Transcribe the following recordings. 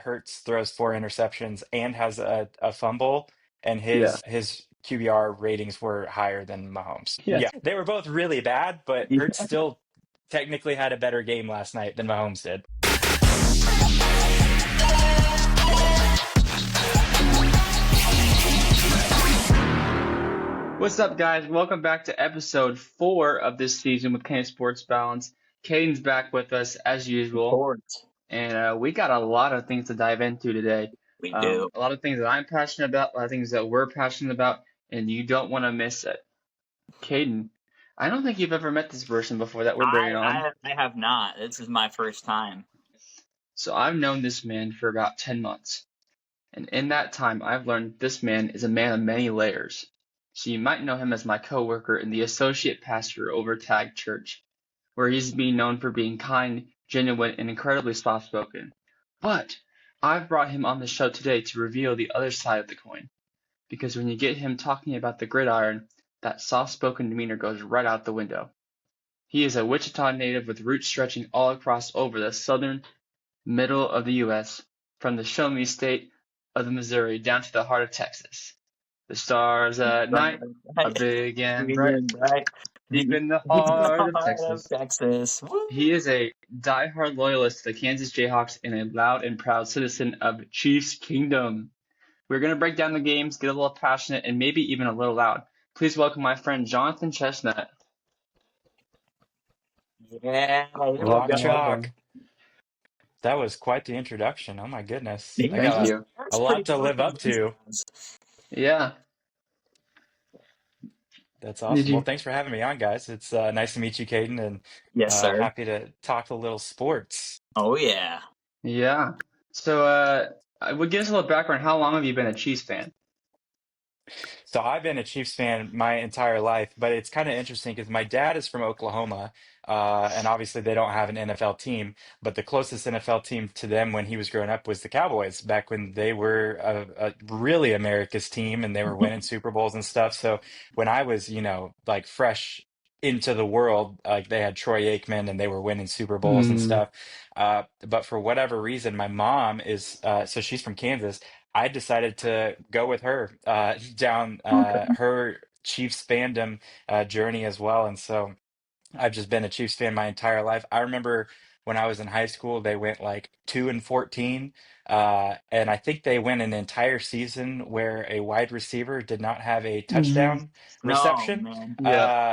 Hurts throws 4 interceptions and has a fumble, and Yeah. his QBR ratings were higher than Mahomes. Yeah. Yeah, they were both really bad, but Hurts still technically had a better game last night than Mahomes did. What's up, guys? Welcome back to episode 4 of this season with Caden Sports Balance. Caden's back with us as usual, and we got a lot of things to dive into today. We do. A lot of things that I'm passionate about, a lot of things that we're passionate about, and you don't want to miss it. Caden, I don't think you've ever met this person before that we're bringing on. I have not. This is my first time. So I've known this man for about 10 months. And in that time, I've learned this man is a man of many layers. So you might know him as my coworker and the associate pastor over Tag Church, where he's being known for being kind, genuine, and incredibly soft-spoken. But I've brought him on the show today to reveal the other side of the coin. Because when you get him talking about the gridiron, that soft-spoken demeanor goes right out the window. He is a Wichita native with roots stretching all across over the southern middle of the U.S., from the show me state of the Missouri down to the heart of Texas. The stars at night are big and bright, deep in the heart of Texas. He is a diehard loyalist to the Kansas Jayhawks and a loud and proud citizen of Chiefs Kingdom. We're going to break down the games, get a little passionate, and maybe even a little loud. Please welcome my friend Jonathan Chestnut. Yeah. Rock Chalk. That was quite the introduction. Oh my goodness. Thank you. A lot to live up to. Yeah. That's awesome. Well, thanks for having me on, guys. It's nice to meet you, Caden, and yes, sir. Happy to talk a little sports. Oh, yeah. Yeah. So, would give us a little background. How long have you been a Chiefs fan? So I've been a Chiefs fan my entire life, but it's kind of interesting because my dad is from Oklahoma, and obviously they don't have an NFL team, but the closest NFL team to them when he was growing up was the Cowboys, back when they were a really America's team and they were winning Super Bowls and stuff. So when I was, like fresh into the world, like they had Troy Aikman and they were winning Super Bowls and stuff. But for whatever reason, my mom is, so she's from Kansas. I decided to go with her down her Chiefs fandom journey as well. And so I've just been a Chiefs fan my entire life. I remember when I was in high school, they went like 2-14. And I think they went an entire season where a wide receiver did not have a touchdown reception.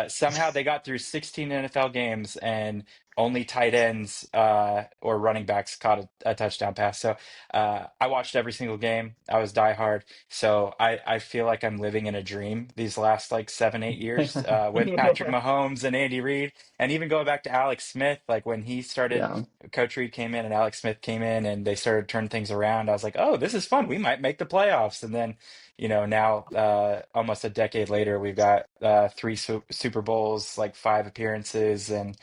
Somehow they got through 16 NFL games and only tight ends or running backs caught a touchdown pass. So I watched every single game. I was diehard. So I feel like I'm living in a dream these last like 7-8 years with Patrick Mahomes and Andy Reid. And even going back to Alex Smith, like when he started, Coach Reid came in and Alex Smith came in and they started turning things around. I was like, oh, this is fun. We might make the playoffs. And then, now almost a decade later, we've got 3 Super Bowls, like 5 appearances. And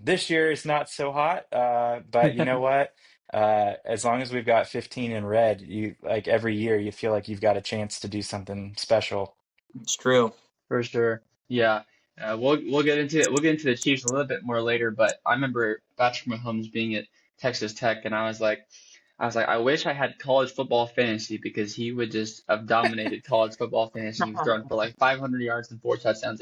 this year is not so hot. But you know what? As long as we've got 15 in red, you like every year you feel like you've got a chance to do something special. It's true. For sure. Yeah. We'll get into it. We'll get into the Chiefs a little bit more later, but I remember Patrick Mahomes being at Texas Tech, and I was like, I wish I had college football fantasy because he would just have dominated college football fantasy. He was throwing for like 500 yards and 4 touchdowns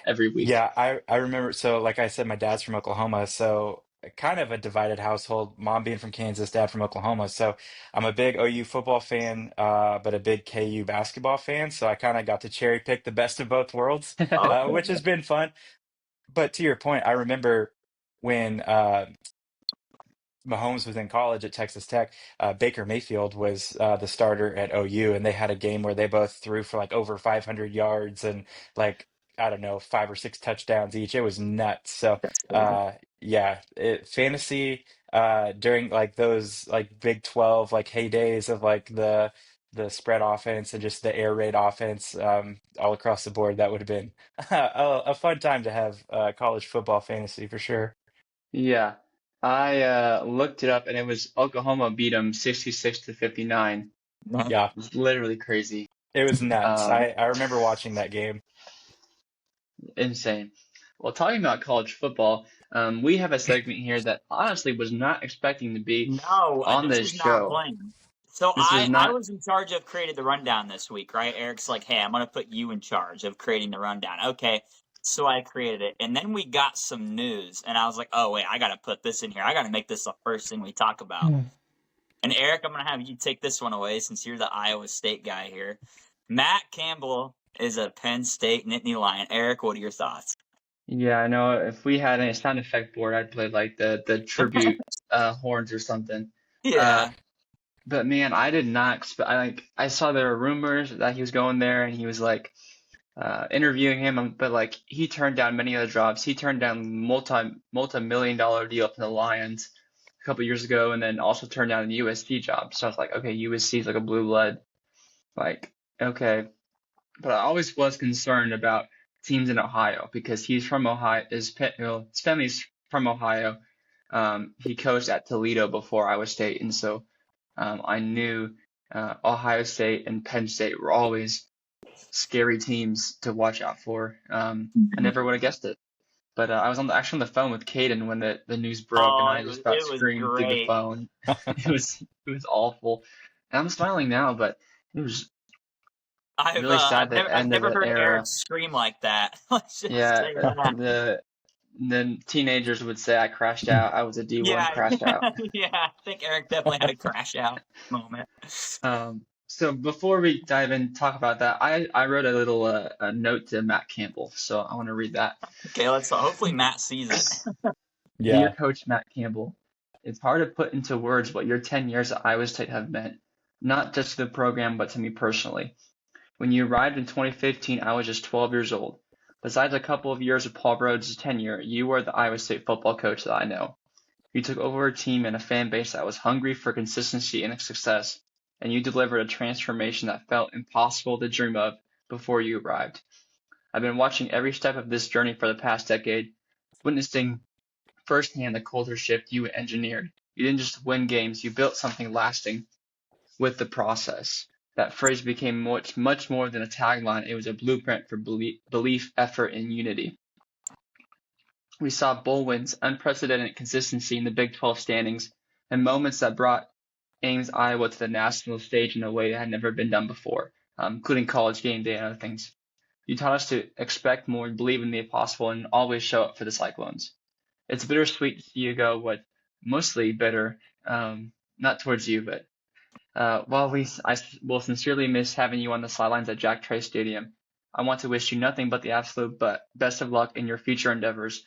every week. Yeah, I remember. So, like I said, my dad's from Oklahoma, so kind of a divided household. Mom being from Kansas, dad from Oklahoma. So I'm a big OU football fan, but a big KU basketball fan. So I kind of got to cherry pick the best of both worlds, which has been fun. But to your point, I remember when Mahomes was in college at Texas Tech, Baker Mayfield was the starter at OU, and they had a game where they both threw for like over 500 yards and like, I don't know, 5 or 6 touchdowns each. It was nuts. So, fantasy during like those like Big 12 like heydays of like the spread offense and just the air raid offense all across the board, that would have been a fun time to have college football fantasy for sure. Yeah. I looked it up, and it was Oklahoma beat them 66-59. Yeah, It was literally crazy. it was nuts. I remember watching that game. Insane. Well, talking about college football, We have a segment here that honestly was not expecting to be No, on this this is not show. playing. So This was I not. was in charge of creating the rundown this week, right? Eric's like, hey, I'm going to put you in charge of creating the rundown. Okay. So I created it. And then we got some news. And I was like, oh, wait, I got to put this in here. I got to make this the first thing we talk about. And Eric, I'm going to have you take this one away since you're the Iowa State guy here. Matt Campbell is a Penn State Nittany Lion. Eric, what are your thoughts? Yeah, I know. If we had a sound effect board, I'd play like the tribute horns or something. Yeah. But man, I did not expect. I saw there were rumors that he was going there, and he was like interviewing him, but like he turned down many other jobs. He turned down multi-million-dollar deal from the Lions a couple years ago, and then also turned down a USC job. So I was like, okay, USC is like a blue blood, like okay. But I always was concerned about teams in Ohio because he's from Ohio. His family's from Ohio. He coached at Toledo before Iowa State, and so I knew Ohio State and Penn State were always scary teams to watch out for. I never would have guessed it. But I was actually on the phone with Caden when the news broke, and Oh, I just about it was screamed through the great. phone. It was awful. And I'm smiling now, but it was really sad the I've end of never the heard Eric era. scream like that. Let's just Yeah, say that. the teenagers would say I crashed out. I was a D1 Yeah, crashed out. yeah. I think Eric definitely had a crash out moment. So before we dive in and talk about that, I wrote a little a note to Matt Campbell, so I want to read that. Okay, let's hopefully Matt sees it. Yeah. Dear Coach Matt Campbell, it's hard to put into words what your 10 years at Iowa State have meant, not just to the program, but to me personally. When you arrived in 2015, I was just 12 years old. Besides a couple of years of Paul Rhodes' tenure, you were the Iowa State football coach that I know. You took over a team and a fan base that was hungry for consistency and success, and you delivered a transformation that felt impossible to dream of before you arrived. I've been watching every step of this journey for the past decade, witnessing firsthand the culture shift you engineered. You didn't just win games, you built something lasting with the process. That phrase became much more than a tagline. It was a blueprint for belief, effort, and unity. We saw bowl wins, unprecedented consistency in the Big 12 standings, and moments that brought Ames, Iowa to the national stage in a way that had never been done before, including College Game Day and other things. You taught us to expect more, believe in the impossible, and always show up for the Cyclones. It's bittersweet to see you go, but mostly bitter, not towards you, but while I will sincerely miss having you on the sidelines at Jack Trice Stadium, I want to wish you nothing but the absolute best of luck in your future endeavors.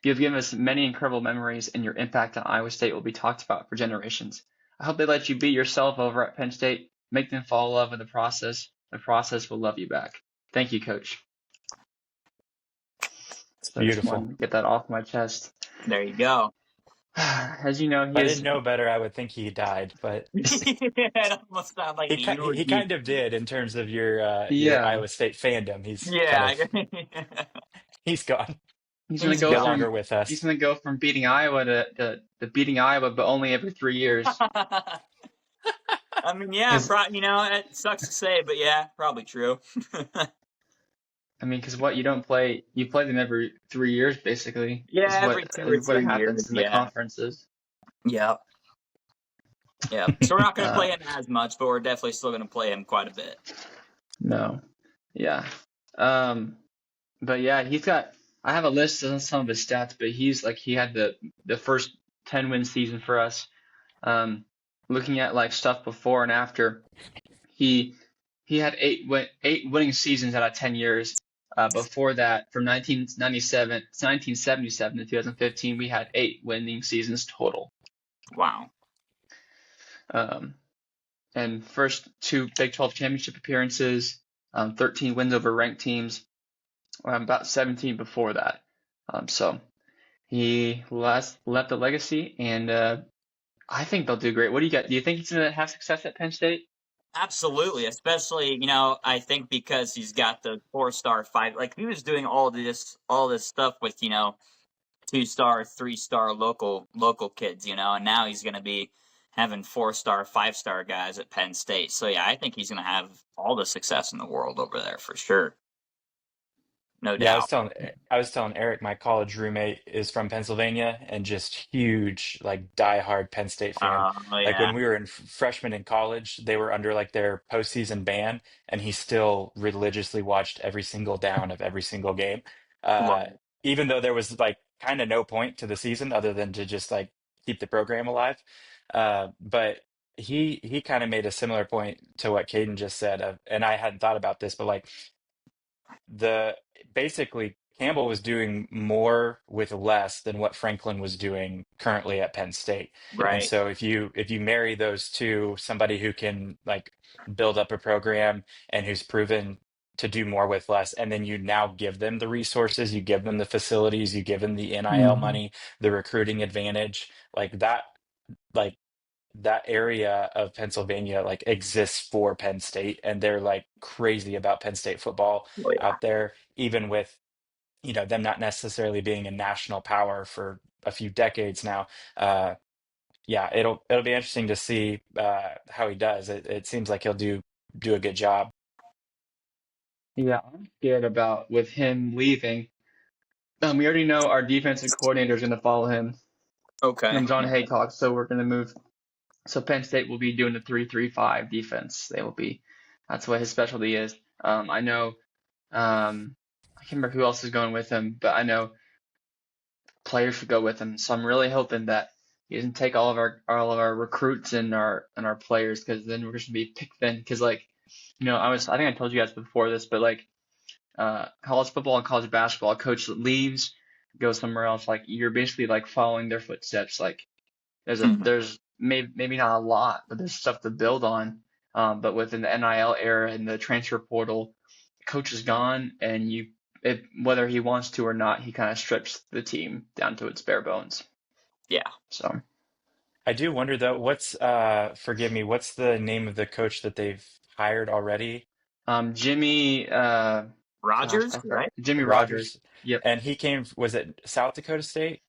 You have given us many incredible memories, and your impact on Iowa State will be talked about for generations. I hope they let you be yourself over at Penn State. Make them fall in love with the process. The process will love you back. Thank you, Coach. So I just wanted Beautiful. to get that off my chest. There you go. As you know, If I didn't know better, I would think he died, but It almost sounds like a he eulogy. kind of did in terms of your yeah, Iowa State fandom. He's kind Yeah. of he's gone. he's gonna He's go No gone. longer from with he's us. gonna go from beating Iowa to beating Iowa, but only every 3 years. I mean, yeah, it sucks to say, but yeah, probably true. Because what you play them every 3 years basically. Yeah, Is every what 2 or is what 3 happens years. in the Yeah. conferences. Yep. Yep. So we're not going to Uh, play him as much, but we're definitely still going to play him quite a bit. no, yeah, but yeah, I have a list of some of his stats, but he had the first 10-win season for us. Looking at like stuff before and after, he had eight winning seasons out of 10 years. Before that, from 1977 to 2015, we had 8 winning seasons total. Wow. And first 2 Big 12 championship appearances, 13 wins over ranked teams, about 17 before that. So he left a legacy, and I think they'll do great. What do you got? Do you think he's going to have success at Penn State? Absolutely, especially, I think because he's got the 4-star 5, like he was doing all this stuff with, 2-star, 3-star local kids, and now he's going to be having 4-star, 5-star guys at Penn State. So yeah, I think he's going to have all the success in the world over there for sure. no Yeah, doubt. I was telling Eric, my college roommate is from Pennsylvania and just huge, like diehard Penn State fan. Oh Like yeah, when we were freshmen in college, they were under like their postseason ban, and he still religiously watched every single down of every single game. Uh, love it. Even though there was like kind of no point to the season other than to just like keep the program alive. But he kind of made a similar point to what Caden just said, and I hadn't thought about this, but like the basically Campbell was doing more with less than what Franklin was doing currently at Penn State. And Right. so if you marry those two, somebody who can like build up a program and who's proven to do more with less, and then you now give them the resources, you give them the facilities, you give them the NIL Hmm. money, the recruiting advantage, like that area of Pennsylvania like exists for Penn State, and they're like crazy about Penn State football Oh yeah. out there, even with, you know, them not necessarily being a national power for a few decades now. Uh, yeah, it'll be interesting to see how he does. It seems like he'll do a good job. Yeah, I'm scared about with him leaving. We already know our defensive coordinator is going to follow him. Okay. John Haycock, so we're going to move. So Penn State will be doing the 3-3-5 defense. They will be. That's what his specialty is. I know. I can't remember who else is going with him, but I know players should go with him. So I'm really hoping that he doesn't take all of our recruits and our players, because then we're just gonna be picked thin. Because like, I think I told you guys before this, but like college football and college basketball, a coach that leaves, goes somewhere else, like you're basically like following their footsteps. Like Mhm. there's maybe not a lot, but there's stuff to build on. But within the NIL era and the transfer portal, the coach is gone, and whether he wants to or not, he kind of strips the team down to its bare bones. Yeah. So I do wonder though, what's forgive me, what's the name of the coach that they've hired already? Jimmy, gosh, Rogers, right? Jimmy Rogers. Rogers, Yep. and he came, was it South Dakota State?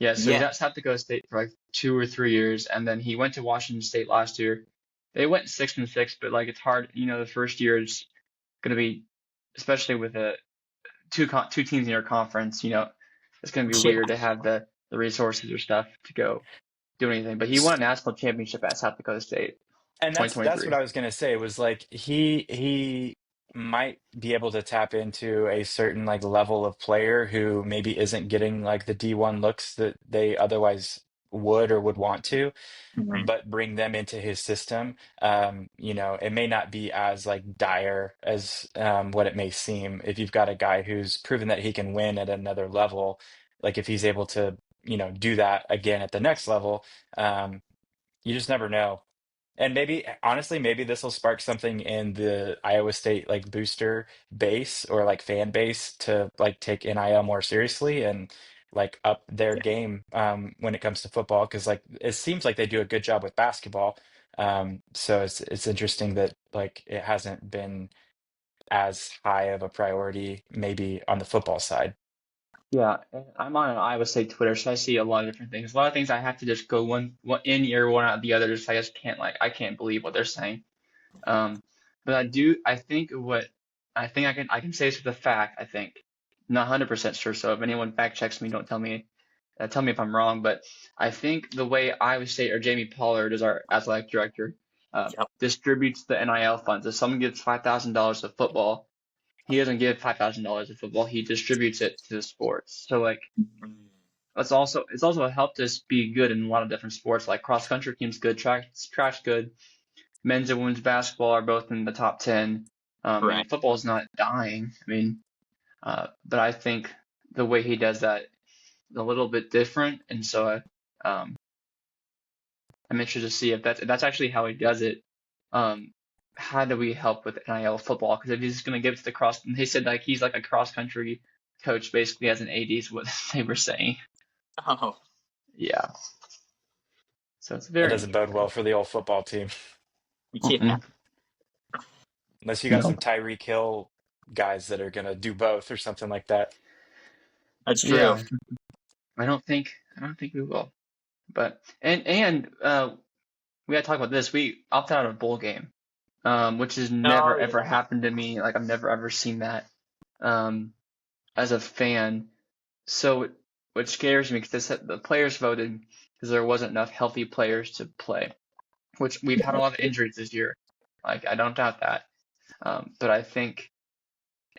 Yeah, so he's Yeah. at South Dakota State for like 2 or 3 years, and then he went to Washington State last year. They went 6-6, but like it's hard, the first year is going to be, especially with two teams in your conference, it's going to be Yeah. weird to have the resources or stuff to go do anything. But he won a national championship at South Dakota State, And that's what 2023. I was gonna say was like he might be able to tap into a certain like level of player who maybe isn't getting like the D1 looks that they otherwise would or would want to, Mhm. but bring them into his system. You know, it may not be as like dire as what it may seem if you've got a guy who's proven that he can win at another level. Like if he's able to, you know, do that again at the next level, um, you just never know. And maybe, honestly, maybe this will spark something in the Iowa State like booster base or like fan base to like take NIL more seriously and like up their Yeah. game when it comes to football. Because like it seems like they do a good job with basketball. So it's interesting that like it hasn't been as high of a priority maybe on the football side. Yeah, and I'm on an Iowa State Twitter, so I see a lot of different things. A lot of things I have to just go one in ear, one out the other. Just I just can't I can't believe what they're saying. Um, but I think I can say this with a fact. I think, not 100% sure. So if anyone fact checks me, don't tell me if I'm wrong. But I think the way Iowa State, or Jamie Pollard is our athletic director, Yep. distributes the NIL funds. If someone gets $5,000 of football, he doesn't give $5,000 of football. He distributes it to the sports. So like Mhm. it's also helped us be good in a lot of different sports. Like cross country team's good, track's good. Men's and women's basketball are both in the top 10. Right. Football is not dying. But I think the way he does that is a little bit different, and so I'm interested to see if that's actually how he does it. Um, how do we help with NIL football? Because if he's just going to give it to the cross, and he said like he's like a cross country coach basically as an AD is what they were saying. Oh. Yeah, so it's That very doesn't bode well interesting. for the old football team. Yeah. Mm-mm. Unless you got some No. Tyreek Hill guys that are gonna do both or something like that. That's true. Yeah, I don't think we will. But and we gotta talk about this. We opted out of bowl game, which has never Oh ever yeah. happened to me. Like I've never ever seen that. Um, as a fan. So what scares me, because the players voted because there wasn't enough healthy players to play, which we've had a lot of injuries this year. Like, I don't doubt that. But I think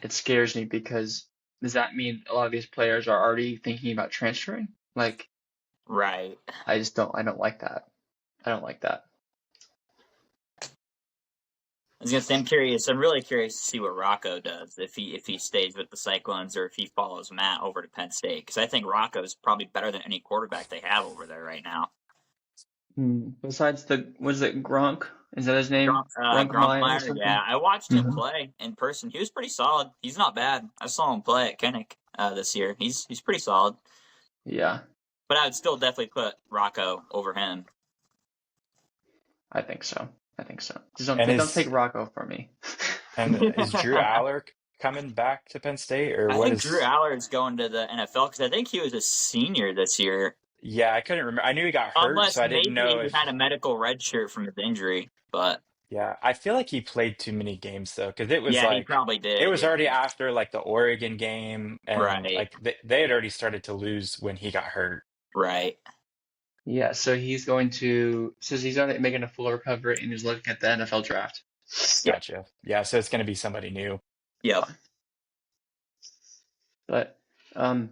it scares me because does that mean a lot of these players are already thinking about transferring? Like, Right. I don't like that. I don't like that. I was gonna say I'm really curious to see what Rocco does if he stays with the Cyclones or if he follows Matt over to Penn State, because I think Rocco's probably better than any quarterback they have over there right now. Besides was it Gronk? Is that his name? Gronkmeyer or Gronkmeyer, something? yeah, I watched him Mm-hmm. play in person. He was pretty solid. He's not bad. I saw him play at Kinnick this year. He's pretty solid. Yeah, But I would still definitely put Rocco over him. I think so. Just And don't take Rocco from me. is Drew Aller coming back to Penn State, or I what think Drew is? Allard's going to the NFL because I think he was a senior this year. Yeah, I couldn't remember. I knew he got hurt, Unless so I didn't maybe know he if. had a medical red shirt from his injury. But Yeah, I feel like he played too many games though, because it was yeah, he like probably it did. was Yeah. already after like the Oregon game, and Right. like they had already started to lose when he got hurt. Right. Yeah, so he's making a full recovery and he's looking at the NFL draft. Yep. Gotcha. Yeah, so it's going to be somebody new. Yep. But yeah,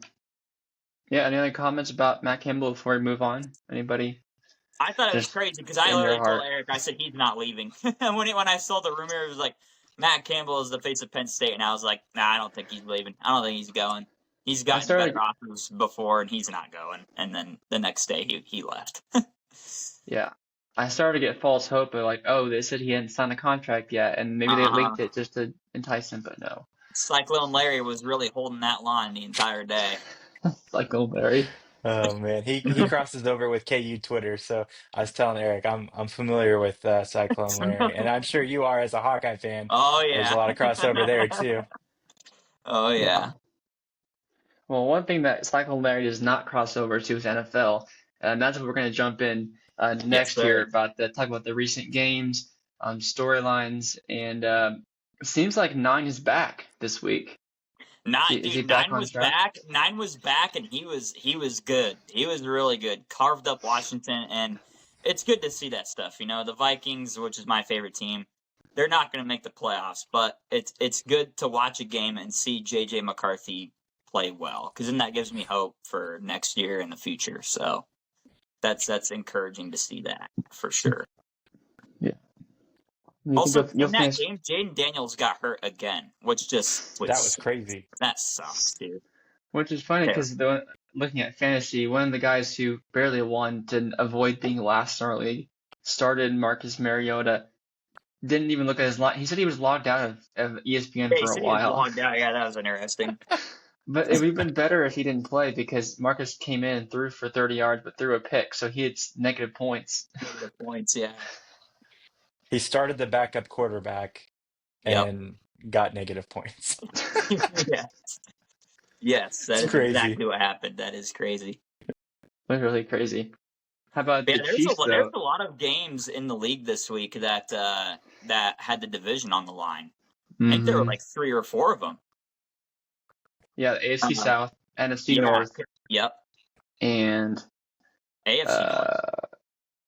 any other comments about Matt Campbell before we move on? Anybody? I thought it was Just crazy because I in your literally told heart. Eric, I said he's not leaving. And when I saw the rumor, it was like Matt Campbell is the face of Penn State, and I was like, nah, I don't think he's leaving. I don't think he's going. He's I gotten started better offers before, and he's not going. And then the next day, he left. Yeah. I started to get false hope of like, oh, they said he hadn't signed a contract yet, and maybe they Uh-huh. leaked it just to entice him, but no. Cyclone Larry was really holding that line the entire day. Like old Larry. Oh man, he crosses over with KU Twitter. So I was telling Eric, I'm familiar with Cyclone Larry, and I'm sure you are as a Hawkeye fan. Oh There's a yeah. lot of crossover there too. Oh yeah. Well, one thing that Cyclone Larry does not cross over to is NFL, and that's what we're going to jump in Yes, next sir. year talk about the recent games, storylines, and it seems like Nine is back this week. Is he back Nine on was track? back. Nine was back, and he was good. He was really good. Carved up Washington, and it's good to see that stuff. You know, the Vikings, which is my favorite team, they're not going to make the playoffs, but it's good to watch a game and see JJ McCarthy play well, because then that gives me hope for next year and the future. So that's encouraging to see that for sure. Yeah. Also, You'll in that finish. game, Jaden Daniels got hurt again, which just That was crazy. that sucks, dude. Which is funny because looking at fantasy, one of the guys who barely won to avoid being last in our league started Marcus Mariota. Didn't even look at his line. He said he was logged out of ESPN Yeah, he for a said he was while. logged out. Yeah, that was interesting. But it would have been better if he didn't play because Marcus came in and threw for 30 yards but threw a pick, so he had negative points. Negative points, yeah. He started the backup quarterback Yep. and got negative points. Yes. Yes, that It's is crazy. exactly what happened. That is crazy. Literally crazy. How about Yeah, the Chiefs, there's though? a lot of games in the league this week that had the division on the line. I think there were like 3 or 4 of them. Yeah, the AFC South, NFC Yeah. North, Yep. and AFC North.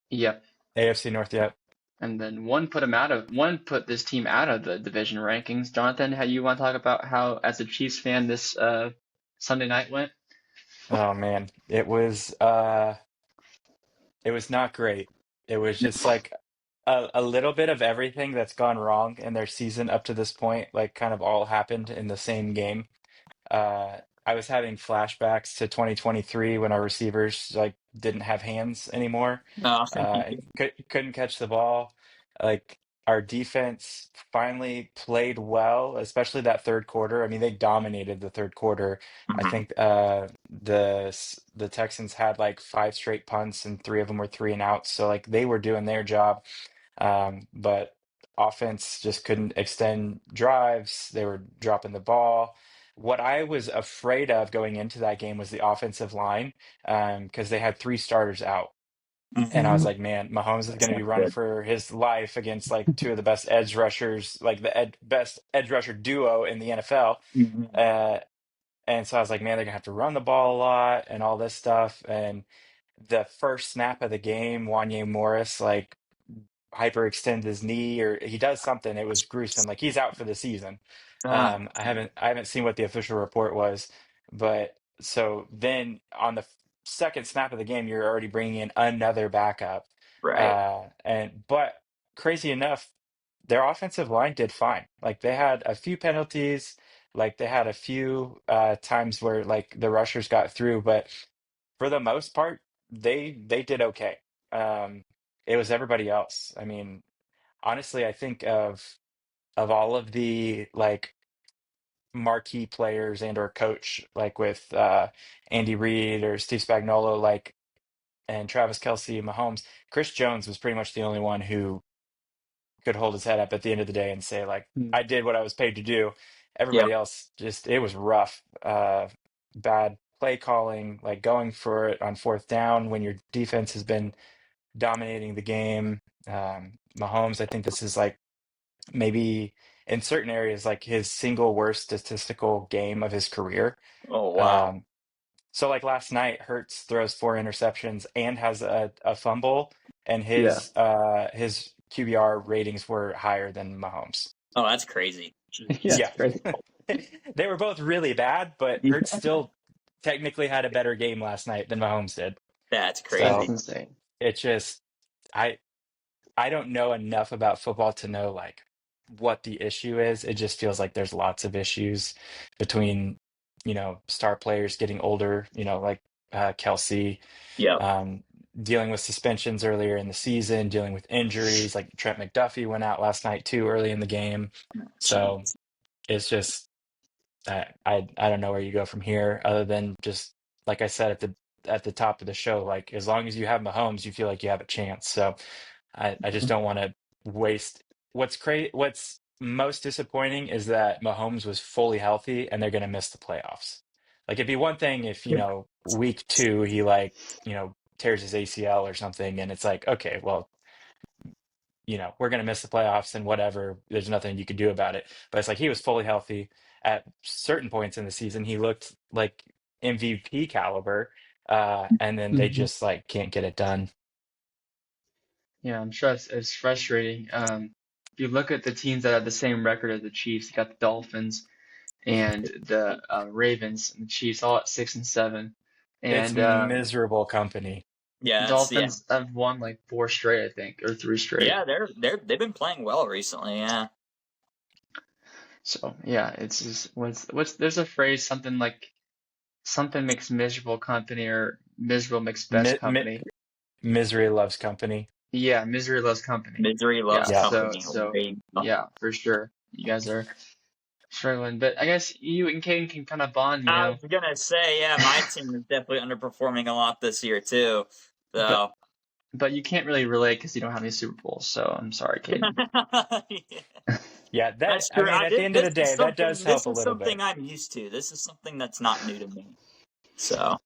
yep. AFC North, yep. And then one put this team out of the division rankings. Jonathan, how you want to talk about how, as a Chiefs fan, this Sunday night went? Oh man, it was not great. It was just like a little bit of everything that's gone wrong in their season up to this point, like kind of all happened in the same game. I was having flashbacks to 2023 when our receivers like didn't have hands anymore. No. Couldn't catch the ball. Like our defense finally played well, especially that third quarter. I mean, they dominated the third quarter. I think the Texans had like 5 straight punts and 3 of them were 3-and-outs. So like they were doing their job. But offense just couldn't extend drives. They were dropping the ball. What I was afraid of going into that game was the offensive line, because they had 3 starters out. And I was like, man, Mahomes is That's going to not be running good. for his life against like 2 of the best edge rushers, like the best edge rusher duo in the NFL. And so I was like, man, they're gonna have to run the ball a lot and all this stuff. And the first snap of the game, Wanye Morris like hyperextends his knee or he does something. It was gruesome. Like he's out for the season. Ah, I haven't seen what the official report was, but so then on the second snap of the game, you're already bringing in another backup. Right. And but crazy enough, their offensive line did fine. Like they had a few penalties, like they had a few times where like the rushers got through, but for the most part, they did okay. Um, it was everybody else. I mean, honestly, I think of all of the like marquee players and or coach, like with Andy Reid or Steve Spagnuolo, like and Travis Kelce, Mahomes, Chris Jones was pretty much the only one who could hold his head up at the end of the day and say, like, hmm. I did what I was paid to do. Everybody Yep. else just it was rough. Bad play calling, like going for it on fourth down when your defense has been dominating the game. Mahomes, I think this is like maybe in certain areas like his single worst statistical game of his career. Oh wow. Um, so like last night, Hertz throws four interceptions and has a fumble, and Yeah. his QBR ratings were higher than Mahomes. Oh, that's crazy. Yeah, Jeez. it's Yeah, crazy. they were both really bad, but Yeah, Hertz still technically had a better game last night than Mahomes did. that's That's So crazy. insane. it just I I don't know enough about football to know like what the issue is. It just feels like there's lots of issues between, star players getting older, like Kelsey, Yep. um, dealing with suspensions earlier in the season, dealing with injuries. Like Trent McDuffie went out last night too early in the game. So Jeez. it's just I don't know where you go from here other than just like I said at the top of the show, like as long as you have Mahomes, you feel like you have a chance. So I just don't want to waste what's most disappointing is that Mahomes was fully healthy and they're gonna miss the playoffs. Like it'd be one thing if, week two he like, tears his ACL or something and it's like, okay, well, we're going to miss the playoffs and whatever. There's nothing you could do about it. But it's like he was fully healthy at certain points in the season. He looked like MVP caliber, and then they Hmm. just like can't get it done. Yeah, I'm sure it's frustrating. If you look at the teams that have the same record as the Chiefs, you got the Dolphins and the Ravens and the Chiefs all at 6-7, It's and miserable company. Yeah, that's yeah. Dolphins have won like four straight, I think, or three straight. Yeah, they've been playing well recently, yeah. So yeah, it's just what's there's a phrase something like something makes miserable company or miserable makes best Mi mi company. Misery loves company. Yeah, misery loves company. Misery loves Yeah, Yeah. so company. so There you go. yeah, for sure. You guys are struggling, but I guess you and Caden can kind of bond, I was gonna say, yeah, my team is definitely underperforming a lot this year too. but So but you can't really relate because you don't have any Super Bowls. So I'm sorry, Caden. Yeah, that that's I true. mean at the end of the day, that does This help a is little something bit. I'm used to. This is something that's not new to me. So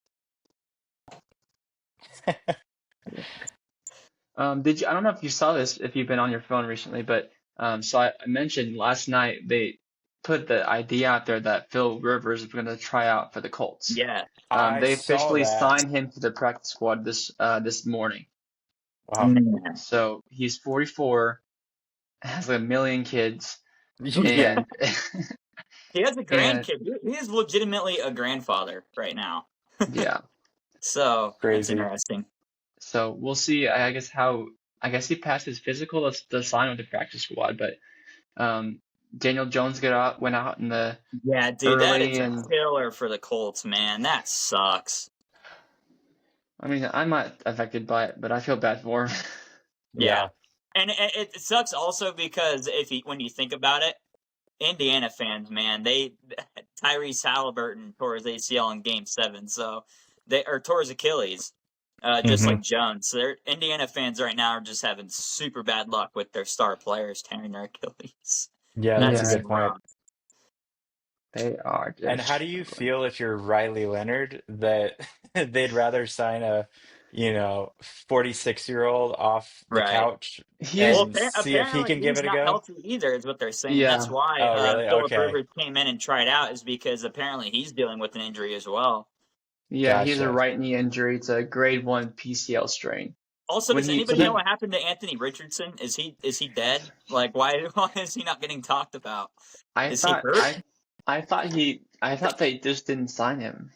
Did you? I don't know if you saw this if you've been on your phone recently, but so I mentioned last night they put the idea out there that Phil Rivers is going to try out for the Colts. yeah. I They saw officially that. signed him to the practice squad this morning. Wow. Man. So he's 44, has like a million kids, Yeah, and He has a and grandkid. He is legitimately a grandfather right now. yeah. So that's crazy. interesting. So we'll see. I guess he passed his physical to sign with the practice squad, but Daniel Jones went out in the Yeah, dude, that is early, a and killer for the Colts, man. That sucks. I mean I'm not affected by it, but I feel bad for him. Yeah. Yeah. And it sucks also because when you think about it, Indiana fans, man, Tyrese Halliburton tore his ACL in Game 7, so tore his Achilles, just Hmm. like Jones. So Indiana fans right now are just having super bad luck with their star players tearing their Achilles, Yeah, and that that's a Yeah, just good point. sucks. they are And just how do you struggling. feel if you're Riley Leonard that they'd rather sign a, you know, 46-year-old off the Right. couch He's Well, and see if he apparently can give he's it a not go? healthy either, is what they're saying. That's yeah, why Oh, really? Philip Okay. Rivers came in and tried out, is because apparently he's dealing with an injury as well. yeah, he has a Gotcha. right knee injury. It's a grade 1 PCL strain. Also, When does he anybody know so what happened to Anthony Richardson? Is he dead? Like, why is he not getting talked about? I Is he thought hurt? I thought they just didn't sign him.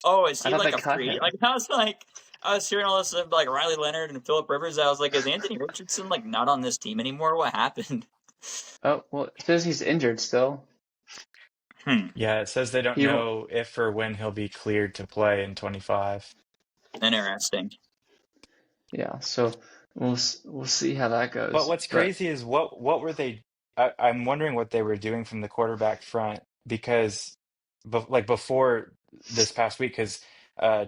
Oh, is I he thought like they a cut free? him. Like, I was hearing all this stuff like Riley Leonard and Philip Rivers. I was like, is Anthony Richardson like not on this team anymore? What happened? Oh well, it says he's injured still. Hmm. Yeah, it says they don't He won't. know if or when he'll be cleared to play in 25. Interesting. Yeah, so we'll see how that But goes. what's But crazy is what were they? I'm wondering what they were doing from the quarterback front because, like before this past week, because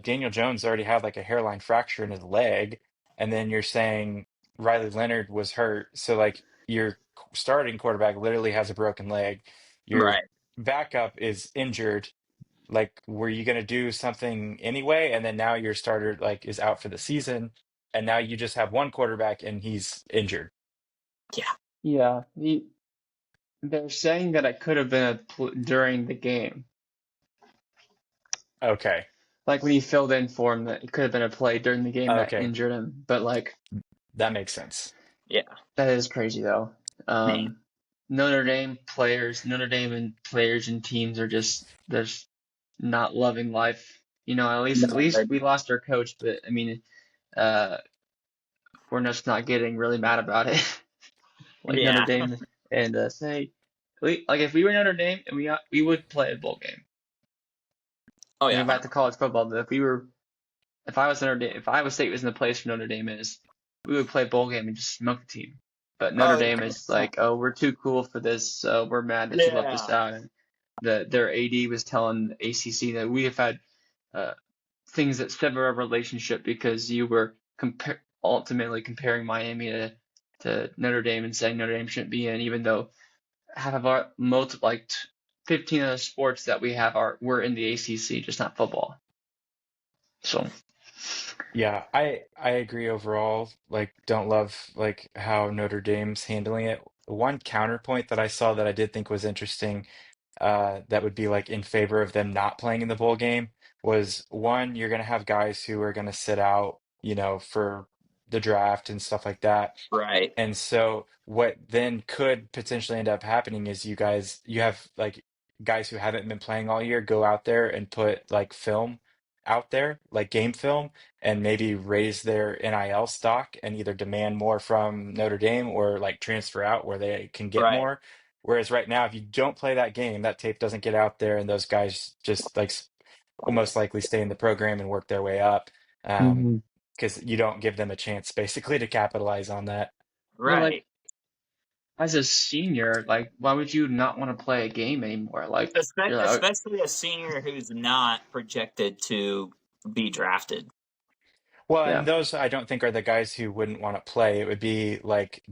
Daniel Jones already had like a hairline fracture in his leg, and then you're saying Riley Leonard was hurt, so like your starting quarterback literally has a broken leg, your Right. backup is injured. Like, were you going to do something anyway? And then now your starter like is out for the season, and now you just have one quarterback and he's injured. Yeah. yeah, they're saying that it could have been during the game, Okay. like when he filled in for him, that it could have been a play during the game that Okay. injured him. But like That makes sense. Yeah. that is crazy though. Man. Um, Notre Dame and players and teams are just they're just not loving life. At least No, we lost our coach, but I mean, uh, we're just not getting really mad about it. Like Notre yeah. Dame and say, like if we were Notre Dame and we would play a bowl game. Oh You yeah. know, back to college football. But if I was Notre Dame, if Iowa State was in the place where Notre Dame is, we would play a bowl game and just smoke the team. But Notre Oh yeah. Dame is like, oh, we're too cool for this, so we're mad that you left us Yeah. out. And their AD was telling the ACC that we have had uh, things that sever our relationship because you were ultimately comparing Miami to Notre Dame and saying Notre Dame shouldn't be in, even though half of our 15 of the sports that we have we're in the ACC, just not football. So Yeah, I agree overall. Like, don't love like how Notre Dame's handling it. One counterpoint that I saw that I did think was interesting, that would be like in favor of them not playing in the bowl game was one, you're gonna have guys who are gonna sit out, you know, for the draft and stuff like that. Right. And so what then could potentially end up happening is you have like guys who haven't been playing all year go out there and put like film out there, like game film, and maybe raise their NIL stock and either demand more from Notre Dame or like transfer out where they can get Right. more. Whereas right now, if you don't play that game, that tape doesn't get out there, and those guys just like will most likely stay in the program and work their way up. Um, hmm because you don't give them a chance basically to capitalize on that. But like Right. as a senior, like why would you not want to play a game anymore? Like you're like, oh, Especially a senior who's not projected to be drafted. Well, and yeah, those I don't think are the guys who wouldn't want to play. It would be like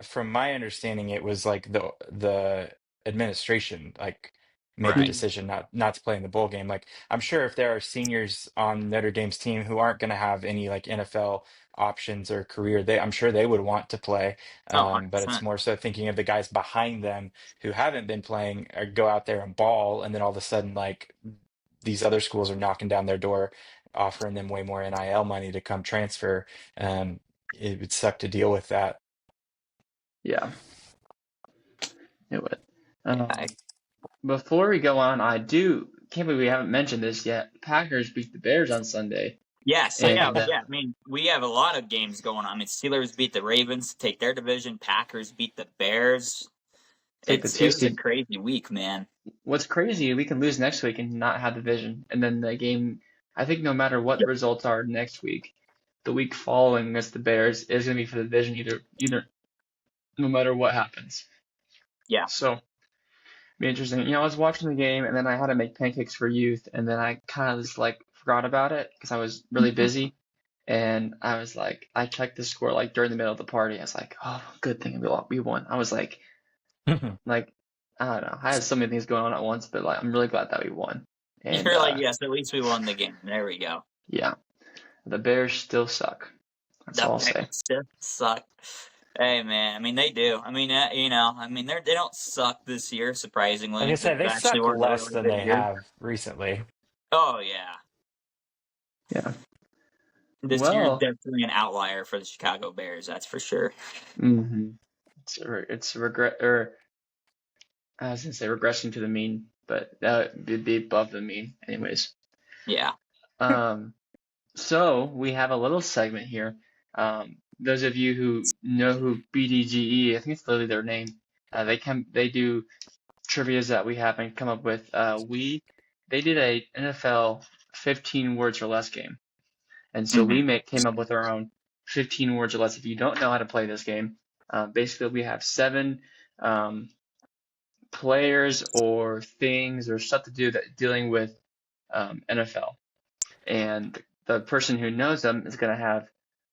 from my understanding, it was like the administration like made the Right. mhm, decision not to play in the bowl game. Like I'm sure if there are seniors on Notre Dame's team who aren't going to have any like NFL options or career, I'm sure they would want to play. Oh, But it's 100%. more so thinking of the guys behind them who haven't been playing or go out there and ball, and then all of a sudden like these other schools are knocking down their door, offering them way more NIL money to come transfer. It would suck to deal with that. yeah, it would. Yeah. Before we go on, I do can't believe we haven't mentioned this yet. Packers beat the Bears on Sunday, Yeah, so yeah, and yeah. I mean, we have a lot of games going on. I mean, Steelers beat the Ravens to take their division. Packers beat the Bears. take the It two was a seed. crazy week, man. What's crazy, we can lose next week and not have division, and then the game. I think no matter what the Yep. results are next week, the week following against the Bears is going to be for the division either no matter what happens. Yeah. So be interesting. I was watching the game and then I had to make pancakes for youth, and then I kind of just like forgot about it because I was really busy. And I was like, I checked the score like during the middle of the party. I was like, oh, good thing we won. I was like I don't know. I had so many things going on at once, but like I'm really glad that we won. And You're like, yes, at least we won the game. There we go. yeah. The Bears still suck. That's all I'll say. Still suck. Hey man, I mean they do. I mean they don't suck this year. Surprisingly, Like I said, they they've actually suck worked a less really than good they year. have recently. Oh yeah. Yeah. This year is definitely an outlier for the Chicago Bears. That's for sure. Mm-hmm. It's regret, or I was gonna say regression to the mean, but that would be above the mean, anyways. Yeah. So we have a little segment here. Those of you who know who BDGE, I think it's literally their name. They do trivias that we haven't come up with. They did a NFL 15 words or less game, and so we came up with our own 15 words or less. If you don't know how to play this game, basically we have 7 players or things or stuff to do that dealing with NFL, and the person who knows them is going to have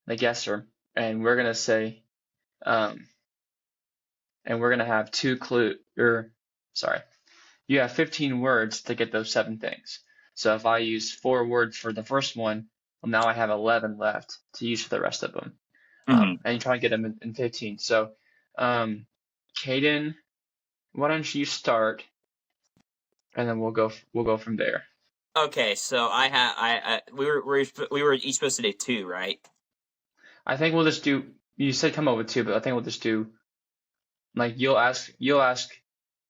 the guesser, and we're going to say, and we're going to have you have 15 words to get those 7 things. So if I use 4 words for the first one, well, now I have 11 left to use for the rest of them. And you try to get them in 15. So, Caden, why don't you start, and then we'll go from there. Okay, so we were each supposed to do 2, right? I think we'll just do. You said come up with 2, but I think we'll just do. Like you'll ask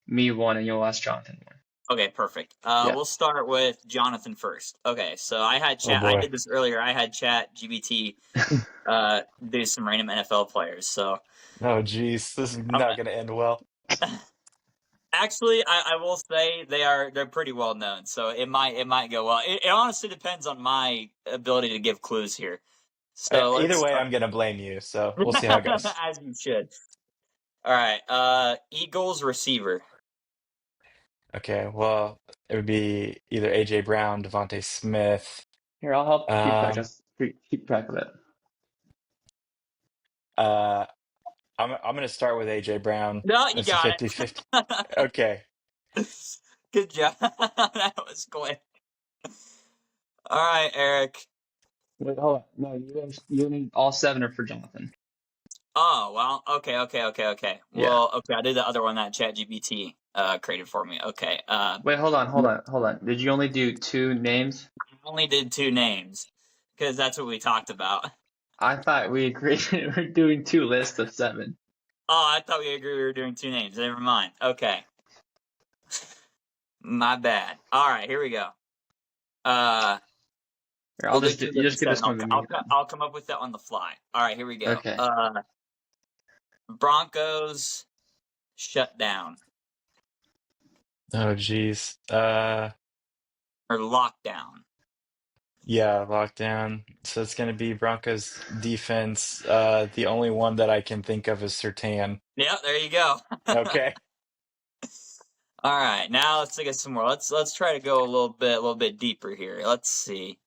me 1, and you'll ask Jonathan 1. Okay, perfect. Yeah. We'll start with Jonathan first. Okay, so I had chat. I did this earlier. I had Chat GPT do some random NFL players. So. Oh geez, this is not going to end well. Actually, I will say they're pretty well known, so it might go well. It honestly depends on my ability to give clues here. So either way, I'm gonna blame you. So we'll see how it goes. As you should. All right. Eagles receiver. Okay. Well, it would be either AJ Brown, Devontae Smith. Here, I'll help keep track of it. I'm gonna start with AJ Brown. No, you it's got 50-50. Okay. Good job. That was quick. All right, Eric. Wait, hold on. No, you need all 7 are for Jonathan. Oh well. Okay. Yeah. Well, okay. I did the other one that ChatGPT created for me. Okay. Wait, hold on. Did you only do 2 names? I only did 2 names because that's what we talked about. I thought we agreed we're doing 2 lists of 7. Oh, I thought we agreed we were doing 2 names. Never mind. Okay. My bad. All right, here we go. Here, you just get this one. I'll come up with that on the fly. All right, here we go. Okay. Broncos shut down. Oh geez. Or lockdown. Yeah, lockdown. So it's gonna be Broncos defense. The only one that I can think of is Surtain. Yeah, there you go. Okay. All right, now let's get some more. Let's try to go a little bit deeper here. Let's see.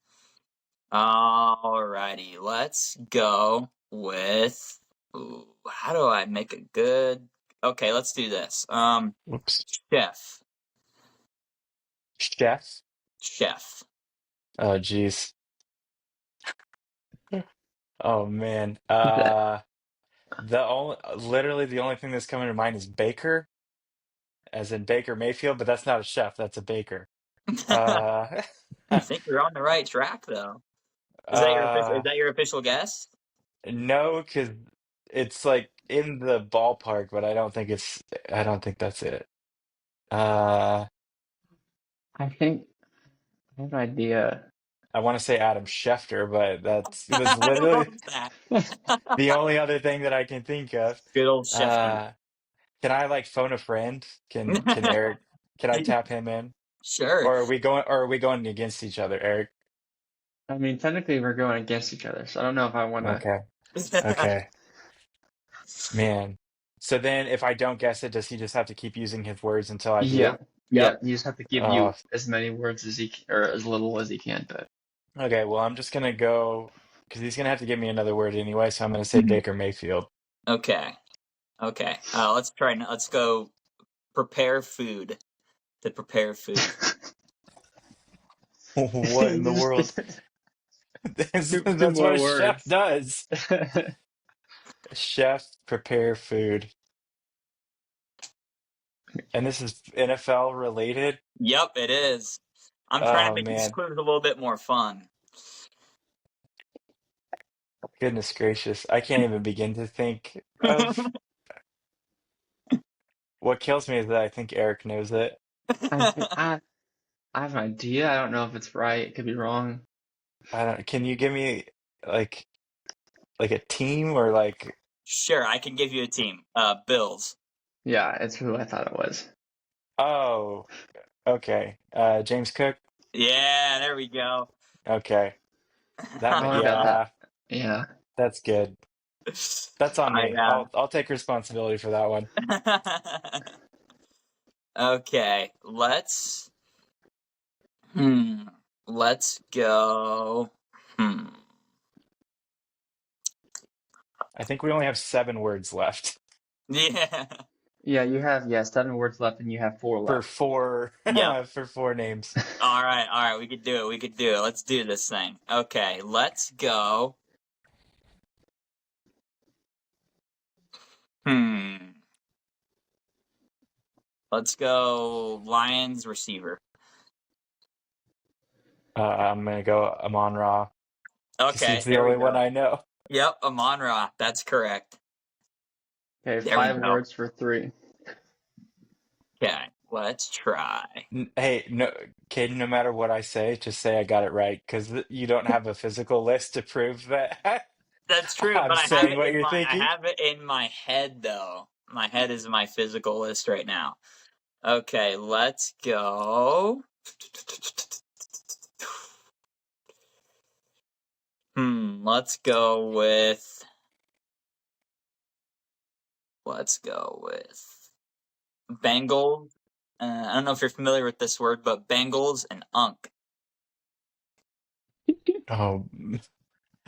All righty, let's go with. Ooh, how do I make a good? Okay, let's do this. Whoops. Chef. Oh geez. Oh man. Literally the only thing that's coming to mind is baker, as in Baker Mayfield, but that's not a chef, that's a baker. I think you're on the right track, though. Is that your official guess? No, because it's like in the ballpark, but I don't think that's it. I think I have an idea. I want to say Adam Schefter, but it was literally the only other thing that I can think of. Good old Schefter. Can I phone a friend? Can Eric? Can I tap him in? Sure. Or are we going against each other, Eric? I mean, technically we're going against each other, so I don't know if I want to. Okay. Man. So then, if I don't guess it, does he just have to keep using his words until I do? Yeah. You just have to give you as many words as or as little as he can. But okay, well, I'm just gonna go because he's gonna have to give me another word anyway. So I'm gonna say Baker Mayfield. Okay. Let's try. Let's go. Prepare food. To prepare food. What in the world? Two That's what more a chef words. does. Chef prepare food. And this is NFL related. Yep, it is. I'm trying to Oh make these man, quizzes a little bit more fun. goodness gracious. I can't even begin to think of what kills me is that I think Eric knows it. I have an idea. I don't know if it's right. It could be wrong. I don't, can you give me like like a team or like Sure, I can give you a team. Bills. Yeah, it's who I thought it was. oh, okay. James Cook? Yeah, there we go. Okay. That Oh, I got that. yeah, Yeah. that's good. That's on me. I I'll take responsibility for that one. Okay, let's go. I think we only have 7 words left Yeah. Yeah, you have 7 words left and you have 4 for left. four Yep. for 4 names. All right, we could do it. Let's do this thing. Okay, let's go. Let's go Lions receiver. I'm gonna go Amon-Ra because Okay, he's the there we only one go. I know. Yep, Amon-Ra. That's correct. Okay, There we 5 go. words for 3. Okay, let's try. Hey, no, Caden, no matter what I say, just say I got it right because you don't have a physical list to prove that That's true, I'm but I saying what you're thinking. have it in my head though. My head is my physical list right now. Okay, let's go. Let's go with Bengals. I don't know if you're familiar with this word, but Bengals and Unk. Oh,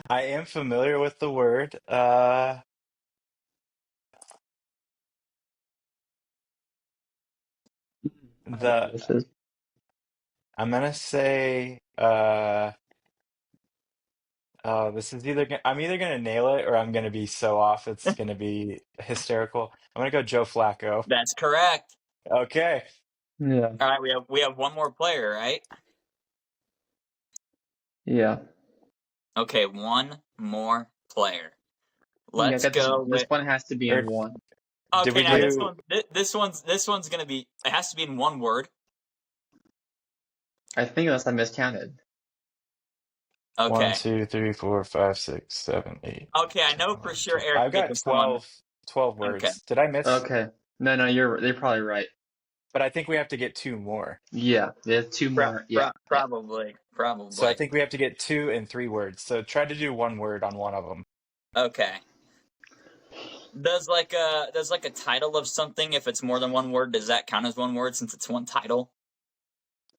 I am familiar with the word. I know The what this is. I'm gonna say this is I'm either gonna nail it or I'm gonna be so off it's gonna be hysterical. I'm gonna go Joe Flacco. That's correct. Okay. Yeah. All right, we have one more player, right? Yeah. Okay, one more player. Yeah, I Let's got this. go This with. one has to be Or in 1. did Okay, we now do this one's gonna be. It has to be in one word. I think unless I miscounted. one, Okay. 2, 3, 4, 5, 6, 7, 8, Okay, I 10, know for 11, sure 12. Eric I've will get got this one. 12 Okay. words. Did I miss? Okay. No, you're probably right. But I think we have to get 2 more. Yeah, there's 2 more. Yeah. Probably. So I think we have to get 2 and 3 words. So try to do 1 word on one of them. Okay. Does like a title of something, if it's more than one word, does that count as one word since it's one title?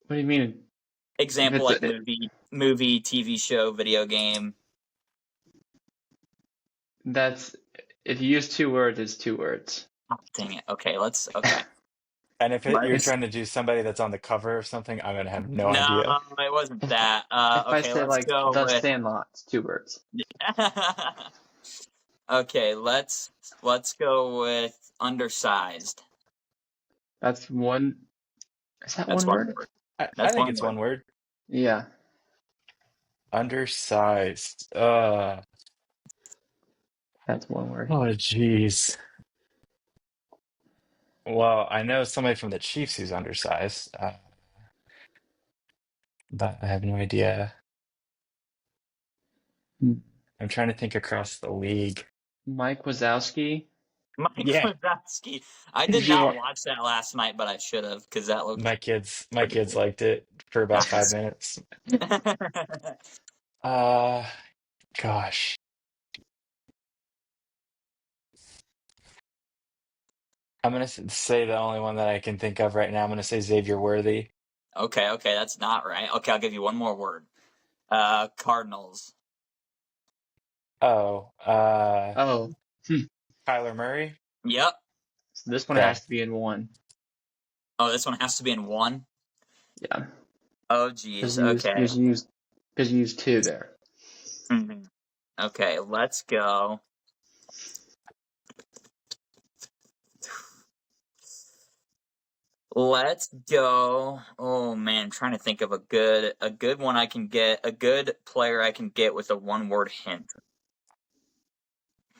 What do you mean? Example, If like movie, TV show, video game. That's if you use 2 words, it's 2 words. Oh, dang it. Okay, okay. And if you're Let's. trying to do somebody that's on the cover of something, I'm gonna have no No, idea. it wasn't If that. if I Okay, say let's like go The with. Sandlot, it's 2 words. Okay, let's go with undersized. That's 1. Is that That's 1 one word? word. I That's think one it's word. 1 word. Yeah. Undersized. That's 1 word. Oh, jeez. Well, I know somebody from the Chiefs who's undersized, but I have no idea. Hmm. I'm trying to think across the league. Mike Wazowski. Mike Yeah, Wazowski. I Did did you not want? watch that last night, but I should have because that looked my pretty kids cool. liked it for about 5 minutes. Uh, gosh. I'm gonna say the only one that I can think of right now. I'm gonna say Xavier Worthy. Okay, that's not right. Okay, I'll give you one more word. Cardinals. Oh, Oh, Kyler Murray. Yep. so this one Okay. has to be in 1. Oh, this one has to be in one. Yeah, Oh, because geez. you used Okay. because you used 2 there. Mhm. Okay, let's go. Let's go. Oh man, I'm trying to think of a good one I can get, a good player I can get with a one-word hint.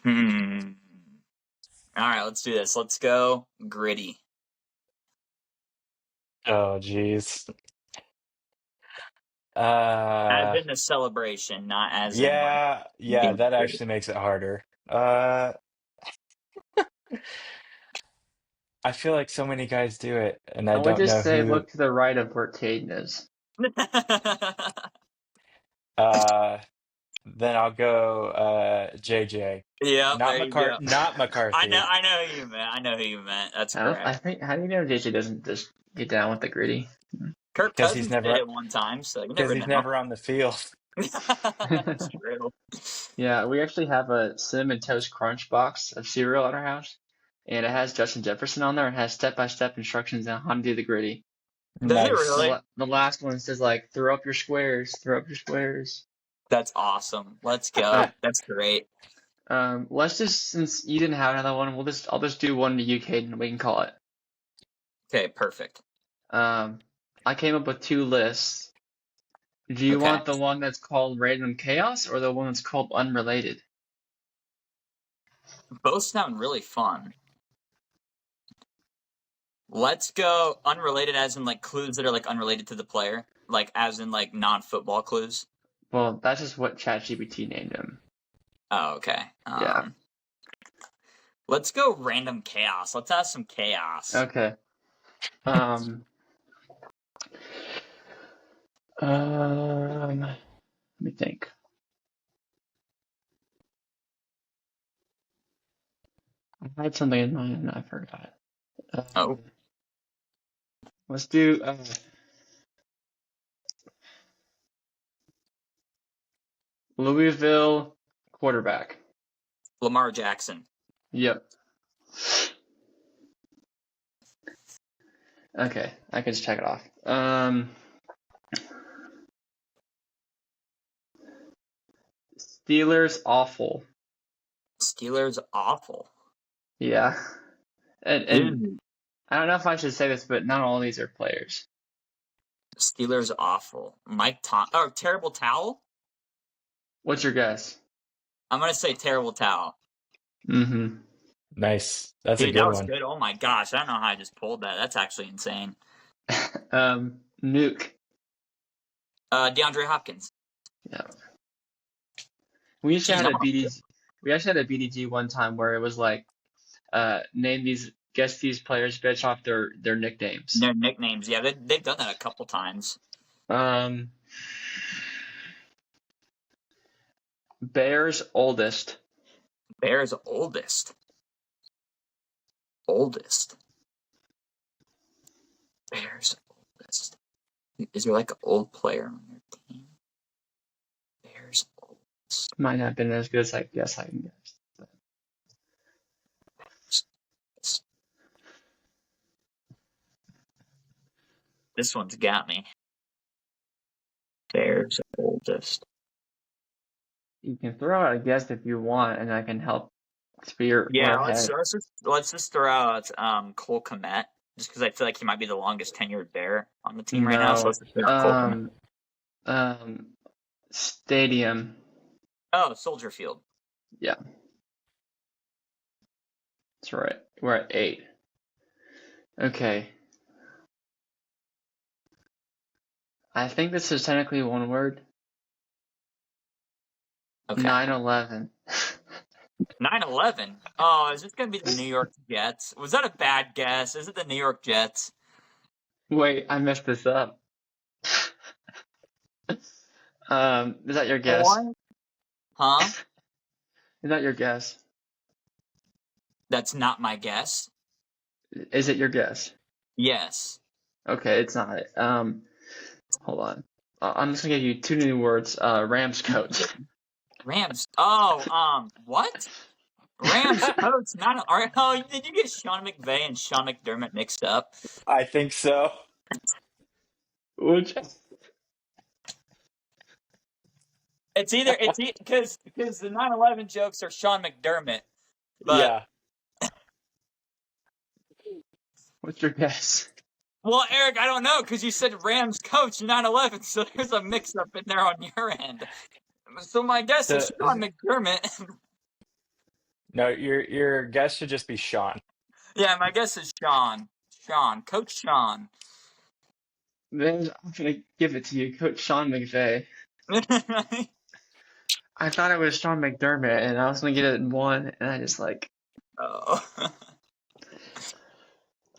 All right, let's do this. Let's go gritty. Oh, geez. As in the celebration, not as in like Yeah, being that gritty. actually makes it harder. I feel like so many guys do it, and I I would don't just know say who. look to the right of where Caden is. Uh, then I'll go JJ. Yeah, there you go. Not McCarthy. I know who you meant. I know who you meant. That's I correct. think. How do you know JJ doesn't just get down with the gritty? Kirk Because he's Cousins did never it one time, so you because never he's know. never on the field. That's true. Yeah, we actually have a cinnamon toast crunch box of cereal at our house, and it has Justin Jefferson on there and has step-by-step instructions on how to do the gritty. Does it Nice. really? The last one says like throw up your squares, throw up your squares. That's awesome. Let's go. All right. That's great. Let's just, since you didn't have another one, I'll just do one to you, Caden, and we can call it. Okay, perfect. I came up with two lists. Do you Okay. want the one that's called Random Chaos or the one that's called Unrelated? Both sound really fun. Let's go unrelated, as in like clues that are like unrelated to the player, like as in like non-football clues. Well, that's just what ChatGPT named him. Oh, okay. Yeah. Let's go random chaos. Let's have some chaos. Okay. Let me think. I had something in mind and I forgot. Oh. Let's do Louisville quarterback. Lamar Jackson. Yep. Okay, I can just check it off. Steelers awful. Steelers awful. Yeah. And Dude. I don't know if I should say this, but not all of these are players. Steelers awful. Terrible towel? What's your guess? I'm gonna say terrible towel. Mm-hmm. Nice. That's a Dude, that good was one. good. Oh my gosh, I don't know how I just pulled that. That's actually insane. Nuke. DeAndre Hopkins. Yeah. We actually Jeez, had a BDG. We actually had a BDG one time where it was like, guess these players based off their nicknames. Their nicknames. Yeah, they've done that a couple times. Bears oldest. Bears oldest. Oldest. Bears oldest. Is there like an old player on their team? Bears oldest. Might not have been as good as I guess I can guess. This one's got me. Bears oldest. You can throw out a guess if you want, and I can help steer. Yeah, let's just throw out Cole Kmet, just because I feel like he might be the longest tenured Bear on the team right now. So let's just throw out Cole Kmet. Stadium. Oh, Soldier Field. Yeah. That's right. We're at 8. Okay. I think this is technically one word. Okay. 9/11. 9/11. Oh, is this gonna be the New York Jets? Was that a bad guess? Is it the New York Jets? Wait, I messed this up. Is that your guess? What? Huh? Is that your guess? That's not my guess. Is it your guess? Yes. Okay, it's not. Hold on. I'm just gonna give you 2 new words. Rams coach. Rams. Oh, what? Rams coach. Oh, did you get Sean McVay and Sean McDermott mixed up? I think so. Which? it's because the 9/11 jokes are Sean McDermott, but Yeah. What's your guess? well, Eric, I don't know because you said Rams coach 9/11, so there's a mix-up in there on your end. So my guess is So Sean McDermott. no, your guess should just be Sean. Yeah, my guess is Sean. Coach Sean. Then I'm gonna give it to you, Coach Sean McVay. I thought it was Sean McDermott, and I was gonna get it in one, and I just like, Oh.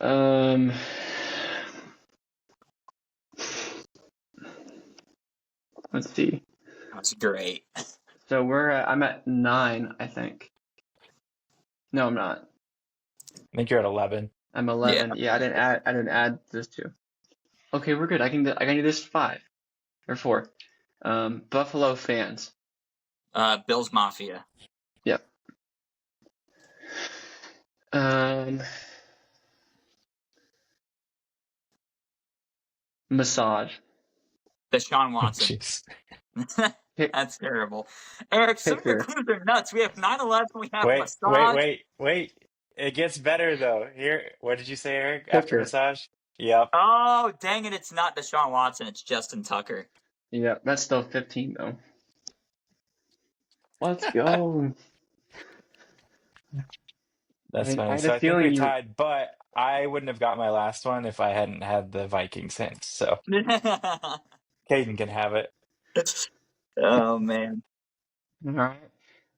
um, let's see. That's great. So I'm at 9, I think. No, I'm not. I think you're at 11. I'm 11. Yeah, I didn't add those two. Okay, we're good. I can do this 5 or 4. Buffalo fans. Bills Mafia. Yep. Massage. Deshaun Watson. Jeez. That's terrible. Eric, some of your Picker. clues are nuts. We have 9/11. We have massage. Wait. It gets better though. Here, what did you say, Eric? After Picker. massage? Yep. Oh, dang it. It's not Deshaun Watson. It's Justin Tucker. Yeah, that's still 15 though. Let's go. That's I funny. had So a I think we feeling tied, but I wouldn't have got my last one if I hadn't had the Vikings hints. So Caden can have it. Oh, man. All right.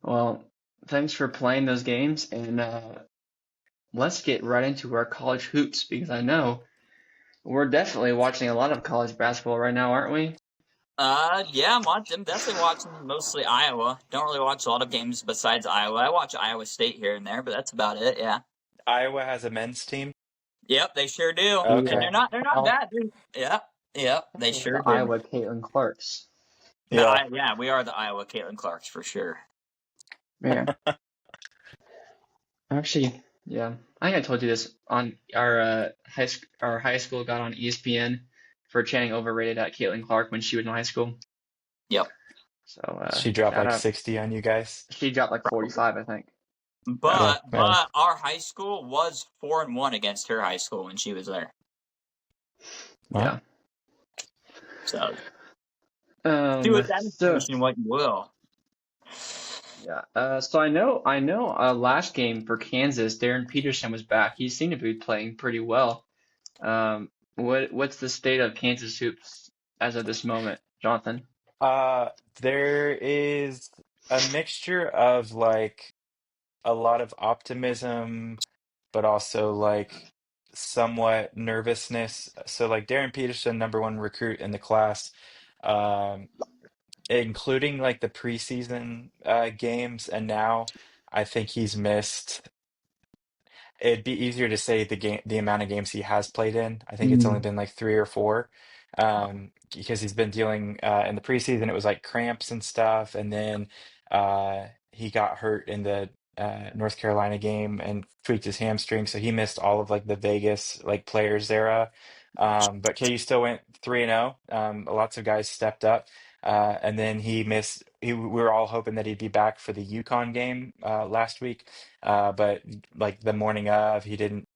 Well, thanks for playing those games, and let's get right into our college hoops because I know we're definitely watching a lot of college basketball right now, aren't we? Yeah, I'm definitely watching mostly Iowa. Don't really watch a lot of games besides Iowa. I watch Iowa State here and there, but that's about it. Yeah. Iowa has a men's team. Yep, they sure do. Okay. And they're not bad, dude. Yep, they sure The do. Iowa Caitlin Clarks. Yeah. Yeah, we are the Iowa Caitlin Clarks for sure. Yeah. Actually, yeah. I think I told you this on our high school got on ESPN for chanting overrated at Caitlin Clark when she was in high school. Yep. So She dropped shout like out. 60 on you guys. She dropped like 45, I think. But man. our high school was 4-1 against her high school when she was there. Wow. Yeah. So do with that information what you will. Yeah. So I know. Last game for Kansas, Darren Peterson was back. He seemed to be playing pretty well. What's the state of Kansas hoops as of this moment, Jonathan? There is a mixture of like a lot of optimism, but also like somewhat nervousness. So like Darren Peterson, number one recruit in the class, um, including like the preseason games, and now I think he's missed. It'd be easier to say the amount of games he has played in. I think it's only been like 3 or 4, because he's been dealing in the preseason. It was like cramps and stuff, and then he got hurt in the North Carolina game and tweaked his hamstring, so he missed all of like the Vegas like players era. But KU still went 3-0. Lots of guys stepped up, and then he missed. We were all hoping that he'd be back for the UConn game last week. But like the morning of, he didn't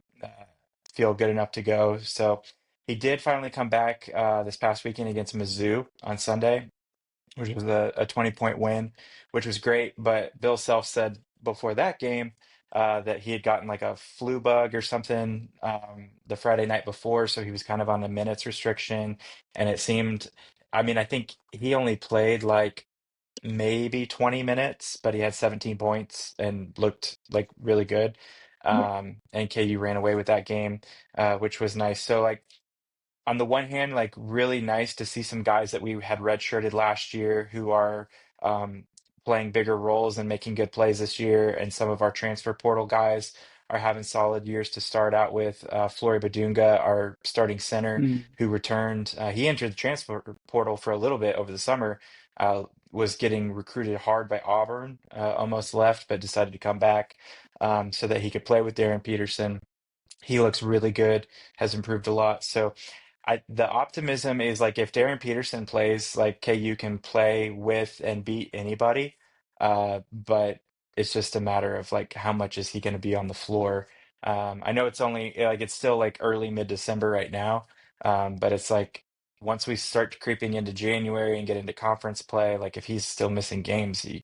feel good enough to go. So he did finally come back this past weekend against Mizzou on Sunday, which was a 20-point win, which was great. But Bill Self said before that game that he had gotten like a flu bug or something the Friday night before. So he was kind of on a minutes restriction. And it seemed, I mean, I think he only played like maybe 20 minutes, but he had 17 points and looked like really good. And KU ran away with that game, which was nice. So like on the one hand, like really nice to see some guys that we had redshirted last year who are playing bigger roles and making good plays this year. And some of our transfer portal guys are having solid years to start out with. Flory Badunga, our starting center, who returned. He entered the transfer portal for a little bit over the summer. Was getting recruited hard by Auburn, almost left, but decided to come back so that he could play with Darren Peterson. He looks really good, has improved a lot. So The optimism is like if Darren Peterson plays, like KU can play with and beat anybody. But it's just a matter of like how much is he going to be on the floor. I know it's only like it's still like early mid-December right now. But it's like once we start creeping into January and get into conference play, like if he's still missing games, you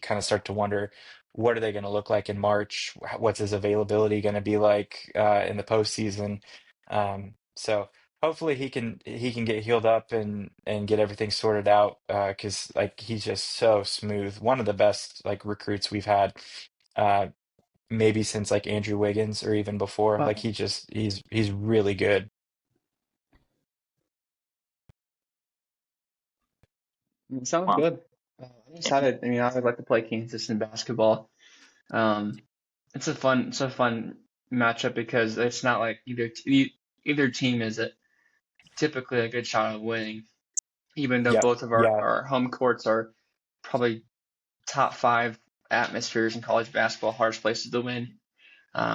kind of start to wonder what are they going to look like in March? What's his availability going to be like in the postseason? So hopefully he can get healed up and get everything sorted out because like he's just so smooth. One of the best like recruits we've had uh maybe since like Andrew Wiggins or even before. Like Wow. he's really good. Sounds Well, good. I'm excited. I mean, I would like to play Kansas in basketball. Um, it's a fun matchup because it's not like either team is typically a good shot of winning, even though Yep. both of Yeah. our home courts are probably top five atmospheres in college basketball, hardest places to win.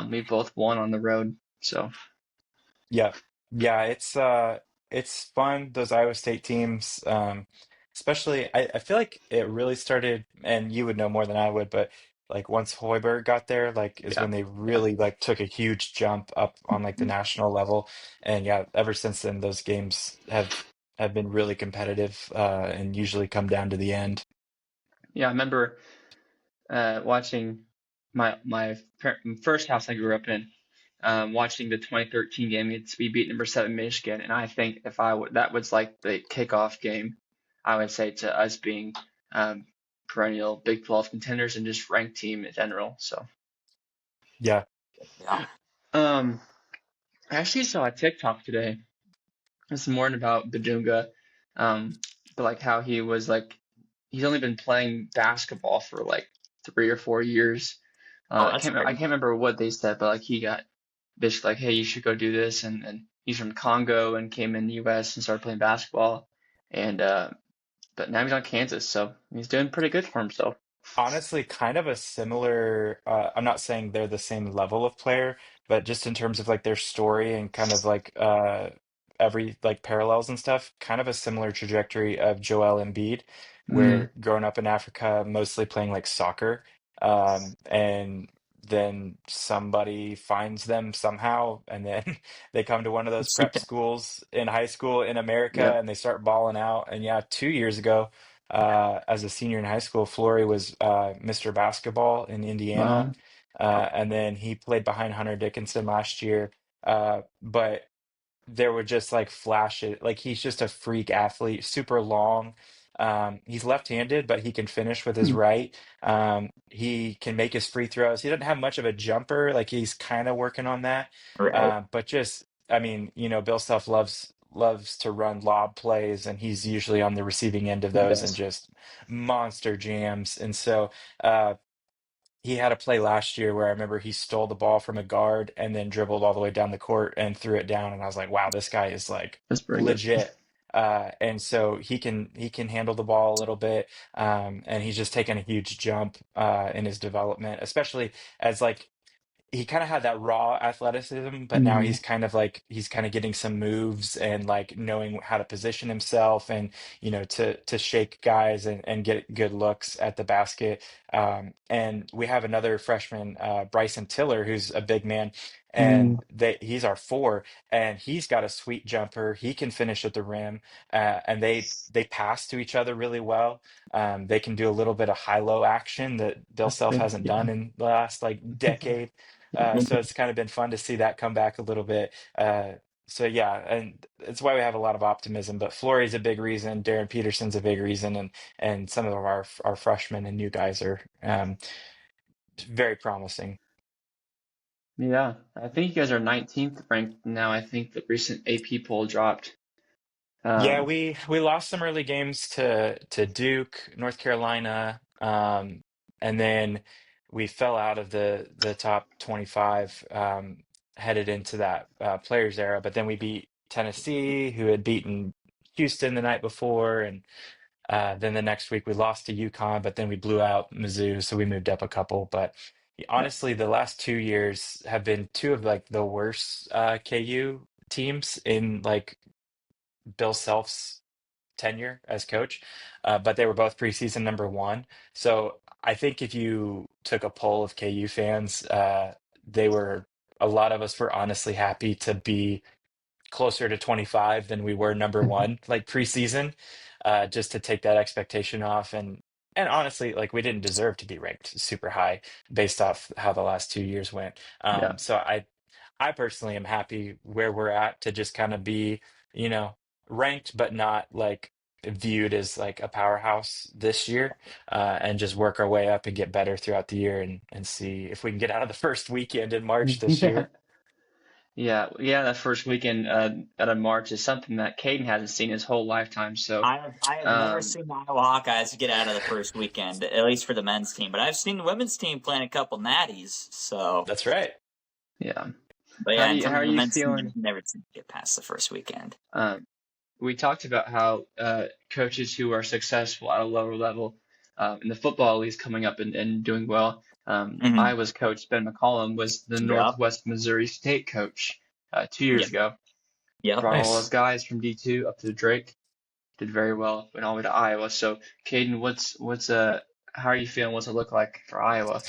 We both won on the road, so Yeah. Yeah, it's fun, those Iowa State teams. Especially I feel like it really started, and you would know more than I would, but like once Hoiberg got there, like is yeah, when they yeah, really like took a huge jump up on like the national level. And yeah, ever since then those games have been really competitive and usually come down to the end. yeah. I remember watching first house I grew up in, watching the 2013 game against we beat number seven Michigan, and I think if I would that was like the kickoff game, I would say to us being um, perennial Big 12 contenders and just ranked team in general. So Yeah. yeah. um, I actually saw a TikTok today this morning about Bajunga, um, but like how he was like he's only been playing basketball for like 3 or 4 years. Oh, that's I great. can't remember what they said, but like he got bitched like, hey, you should go do this, and he's from Congo and came in the U.S. and started playing basketball, and but now he's on Kansas, so he's doing pretty good for himself. Honestly, kind of a similar, I'm not saying they're the same level of player, but just in terms of like their story and kind of like every like parallels and stuff, kind of a similar trajectory of Joel Embiid, Mm, where growing up in Africa, mostly playing like soccer, and then somebody finds them somehow, and then they come to one of those prep schools in high school in America yep. and they start balling out. And yeah, 2 years ago as a senior in high school. Flory was Mr. Basketball in Indiana, Well, and then he played behind Hunter Dickinson last year. But there were just like flashes, like he's just a freak athlete, super long. He's left-handed, but he can finish with his hmm, right. He can make his free throws. He doesn't have much of a jumper, like he's kind of working on that. Right. But just, I mean, Bill Self loves to run lob plays, and he's usually on the receiving end of the those and best. just monster jams. And so uh, he had a play last year where I remember he stole the ball from a guard and then dribbled all the way down the court and threw it down. And I was like, wow, this guy is like That's pretty good. legit. And so he can handle the ball a little bit, and he's just taken a huge jump in his development, especially as like he kind of had that raw athleticism, but now Mm, he's kind of getting some moves and like knowing how to position himself and to shake guys and get good looks at the basket. And we have another freshman, Bryson Tiller, who's a big man, mm, and he's our four, and he's got a sweet jumper. He can finish at the rim, and they pass to each other really well. They can do a little bit of high-low action that Bill that's Self good. hasn't Yeah. done in the last like decade. So it's kind of been fun to see that come back a little bit. So yeah, and it's why we have a lot of optimism. But Flory's a big reason, Darren Peterson's a big reason, and some of our freshmen and new guys are very promising. Yeah, I think you guys are 19th ranked now. I think the recent AP poll dropped. Yeah, Um, we lost some early games to Duke, North Carolina, and then we fell out of the top 25 headed into that players era. But then we beat Tennessee, who had beaten Houston the night before, and then the next week we lost to UConn, but then we blew out Mizzou, so we moved up a couple. But yeah, honestly, the last 2 years have been two of like the worst KU teams in like Bill Self's tenure as coach, but they were both preseason number one. So I think if you took a poll of KU fans, they were a lot of us were honestly happy to be closer to 25 than we were number one, like preseason, just to take that expectation off. And honestly, like we didn't deserve to be ranked super high based off how the last 2 years went. Yeah. So I personally am happy where we're at to just kind of be, you know, ranked, but not like viewed as like a powerhouse this year, and just work our way up and get better throughout the year and see if we can get out of the first weekend in March this Yeah. year. Yeah. That first weekend out of March is something that Caden hasn't seen his whole lifetime. So, I have never um, seen the Iowa Hawkeyes get out of the first weekend, at least for the men's team. But I've seen the women's team playing a couple natties. So, That's right. yeah. but yeah, in How terms are of the you men's team, feeling? I've never seen it get past the first weekend. We talked about how coaches who are successful at a lower level in the football leagues coming up and doing well. Mm-hmm. Iowa's coach, Ben McCollum, was the Yep. Northwest Missouri State coach 2 years Yep. ago. Yep. Brought all those Nice. guys from D2 up to Drake. Did very well. Went all the way to Iowa. So, Caden, how are you feeling? What's it look like for Iowa?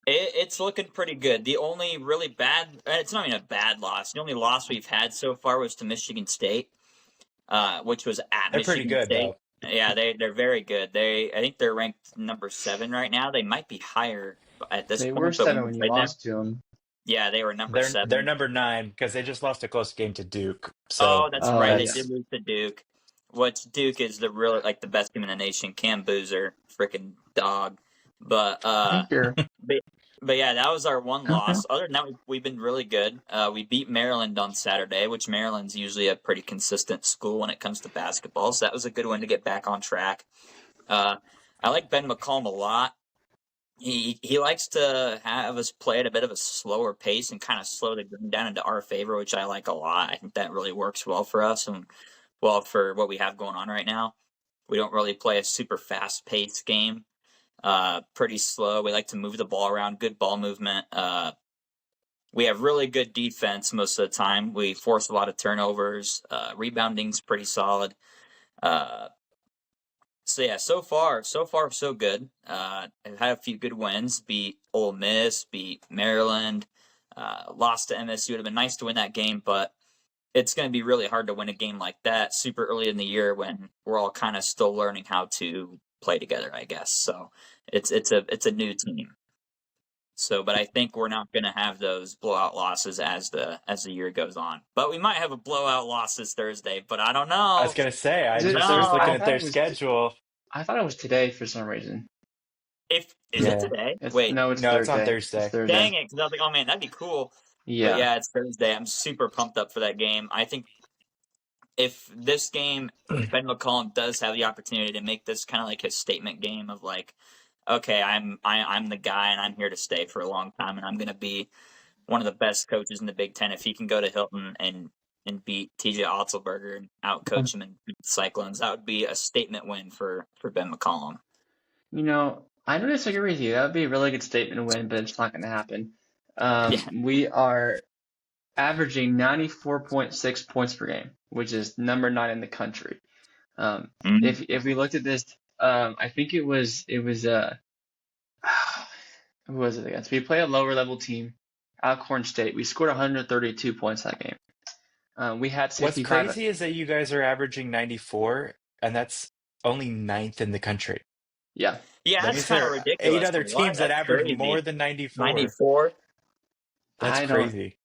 It's looking pretty good. The only really bad, it's not even a bad loss. The only loss we've had so far was to Michigan State, which was at They're pretty Michigan good State. though. Yeah, they're very good. I think they're ranked number 7 right now. They might be higher at this They were point, but when 7 we when you played them, lost to them. yeah, they were number They're 7. number nine because they just lost a close game to Duke. Oh, So that's Oh right. They yeah. did that's lose to Duke. What's Duke is the real like the best team in the nation. Cam Boozer, freaking dog. But I think they're but, but yeah, that was our one okay. loss. Other than that, we've been really good. We beat Maryland on Saturday, which Maryland's usually a pretty consistent school when it comes to basketball. So that was a good one to get back on track. I like Ben McCollum a lot. He likes to have us play at a bit of a slower pace and kind of slow the game down into our favor, which I like a lot. I think that really works well for us and well for what we have going on right now. We don't really play a super fast paced game. Pretty slow. We like to move the ball around, good ball movement. We have really good defense most of the time. We force a lot of turnovers. Rebounding's pretty solid. So yeah, so far so good. I've had a few good wins. Beat Ole Miss, beat Maryland, lost to MSU. It would have been nice to win that game, but it's going to be really hard to win a game like that super early in the year when we're all kind of still learning how to play together, I guess. So it's a new team. So, but I think we're not going to have those blowout losses as the year goes on. But we might have a blowout loss this Thursday. But I don't I was know. gonna say Is I it just was Thursday? looking I at thought their it was schedule. I thought it was today for some reason. If is it Yeah. today? Wait, It's No, it's on Thursday. It's Thursday. Thursday. dang it! Because I was like, oh man, that'd be cool. But Yeah. yeah, it's Thursday. I'm super pumped up for that game. I think if this game, Ben McCollum does have the opportunity to make this kind of like his statement game of like, okay, I'm the guy and I'm here to stay for a long time and I'm going to be one of the best coaches in the Big Ten. If he can go to Hilton and beat TJ Otzelberger and outcoach him and beat the Cyclones, that would be a statement win for Ben McCollum. I don't disagree with you. That would be a really good statement to win, but it's not going to happen. Yeah. We are averaging 94.6 points per game, which is number 9 in the country. Mm-hmm. If we looked at this, I think it was who was it against? We play a lower level team, Alcorn State. We scored 132 points that game. We had What's 65. crazy is that you guys are averaging 94, and that's only ninth in the country. Yeah. Yeah, That that's means kind there of are 8 ridiculous. other What? teams that That's average more crazy. than 94. 94? That's I don't. crazy.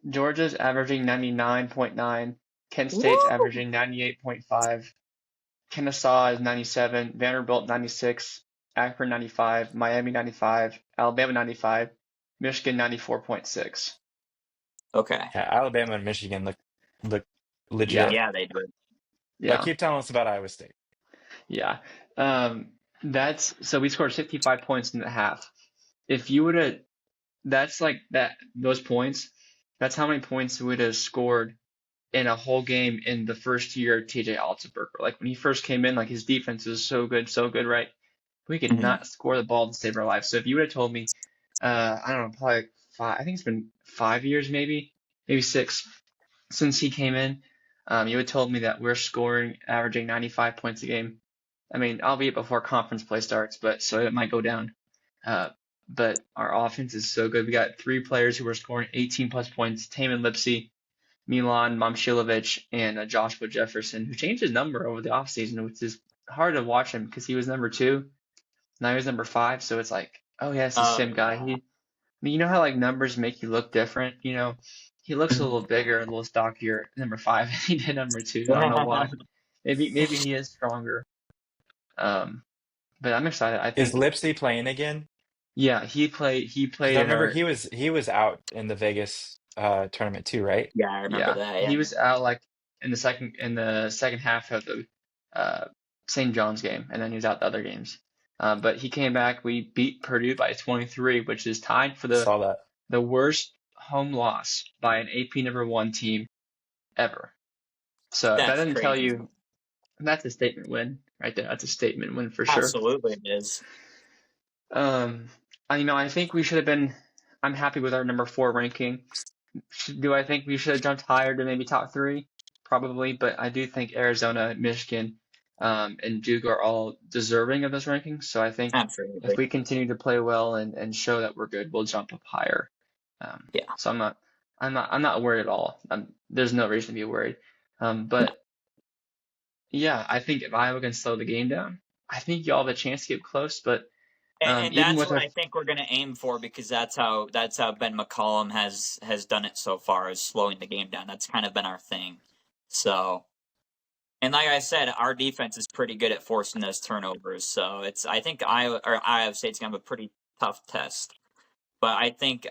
Georgia's averaging 99.9. Kent State's Woo! averaging 98.5. Kennesaw is 97. Vanderbilt 96. Akron 95. Miami 95. Alabama 95. Michigan 94.6. Okay. Yeah, Alabama and Michigan look Yeah. legit. Yeah, they do. But Yeah. keep telling us about Iowa State. Yeah. So we scored 55 points in the half. If you would have, that's like that, those points, that's how many points we would have scored in a whole game in the first year of TJ Otzelberger. Like when he first came in, like his defense was so good, right? We could Mhm. not score the ball to save our lives. So if you would have told me, I don't know, probably like 5, I think it's been 5 years, maybe 6 since he came in. You had told me that we're scoring, averaging 95 points a game. I mean, albeit before conference play starts, but so it might go down. Uh, but our offense is so good. We got three players who are scoring 18 plus points: Taman Lipsy, Milan Momcilovic, and Joshua Jefferson, who changed his number over the offseason, which is hard to watch him because he was number 2, now he's number 5. So it's like, oh yeah, it's the Oh same guy. yeah. I mean, you know how like numbers make you look different? He looks a Mhm. little bigger, a little stockier, number 5 than he did number 2. I don't know why. Maybe he is stronger. Um, but I'm excited. I Is think, Lipsy playing again? yeah, he Because played I in remember our, he was out in the Vegas tournament too, right? Yeah, I remember yeah, that. Yeah, he was out like in the second half of the uh St. John's game, and then he was out the other games. But he came back. We beat Purdue by 23, which is tied for the Saw that. the worst home loss by an AP number 1 team ever. So if that that's doesn't tell crazy. you, that's a statement win right there. That's a statement win for sure. Absolutely, it is. Um, I think we should have been. I'm happy with our number 4 ranking. Do I think we should have jumped higher to maybe top 3? Probably, but I do think Arizona, Michigan, and Duke are all deserving of this ranking. So I think if Absolutely. we continue to play well and show that we're good, we'll jump up higher. Yeah. So I'm not worried at all. There's no reason to be worried. But yeah, I think if Iowa can slow the game down, I think y'all have a chance to get close. But And even that's with what our I think we're going to aim for because that's how Ben McCollum has done it so far, is slowing the game down. That's kind of been our thing. So, and like I said, our defense is pretty good at forcing those turnovers. So I think Iowa State's going to have a pretty tough test. But I think,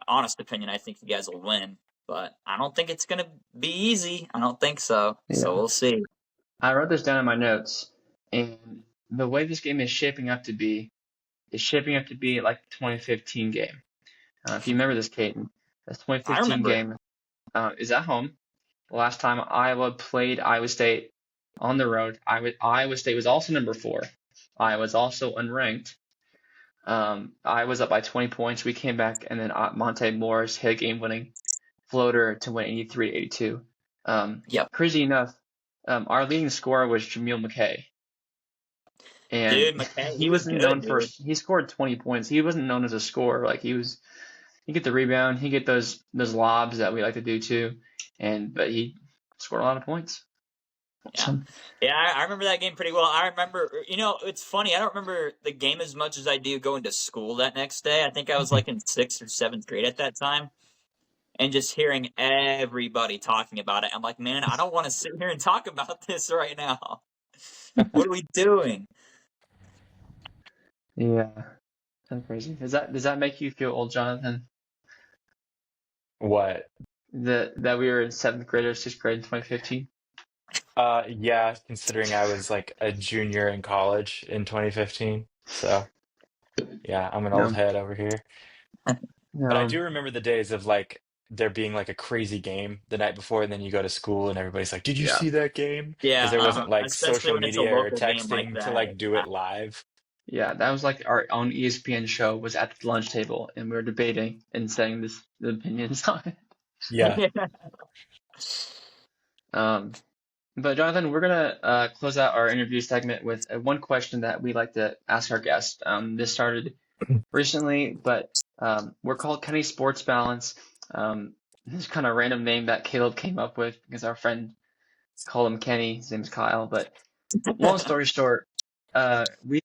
honest opinion, I think you guys will win. But I don't think it's going to be easy. I don't think so. So yeah, we'll see. I wrote this down in my notes, and the way this game is shaping up to be like the 2015 game. If you remember this, Caden, this I 2015 remember it. game is at home. The last time Iowa played Iowa State on the road, Iowa State was also number 4. Iowa was also unranked. I was up by 20 points. We came back, and then Monte Morris hit a game-winning floater to win 83-82. Yep. Crazy enough, our leading scorer was Jameel McKay, and Dude, McKay, he he was wasn't known good, for. dude. He scored 20 points. He wasn't known as a scorer. Like he get the rebound, he get those lobs that we like to do too, but he scored a lot of points. Yeah. So Yeah, I remember that game pretty well. I remember, it's funny. I don't remember the game as much as I do going to school that next day. I think I was like in 6th or 7th grade at that time. And just hearing everybody talking about it, I'm like, man, I don't want to sit here and talk about this right now. What are we doing? yeah, that's crazy. Does that make you feel old, Jonathan? What? That we were in 7th grade or 6th grade in 2015? Yeah, considering I was like a junior in college in 2015. So, yeah, I'm an old No, head over here. But I no, do remember the days of like there being like a crazy game the night before, and then you go to school and everybody's like, "Did you yeah, see that game?" Because Yeah, there wasn't like especially social when it's a media or local game like texting to that. like do it live. yeah. That was like our own ESPN show was at the lunch table, and we were debating and saying the opinions on it. Yeah. Um, But Jonathan, we're gonna close out our interview segment with one question that we like to ask our guests. This started recently, but we're called Kenny Sports Balance. This kind of random name that Caleb came up with because our friend called him Kenny. His name's Kyle. But long story short, we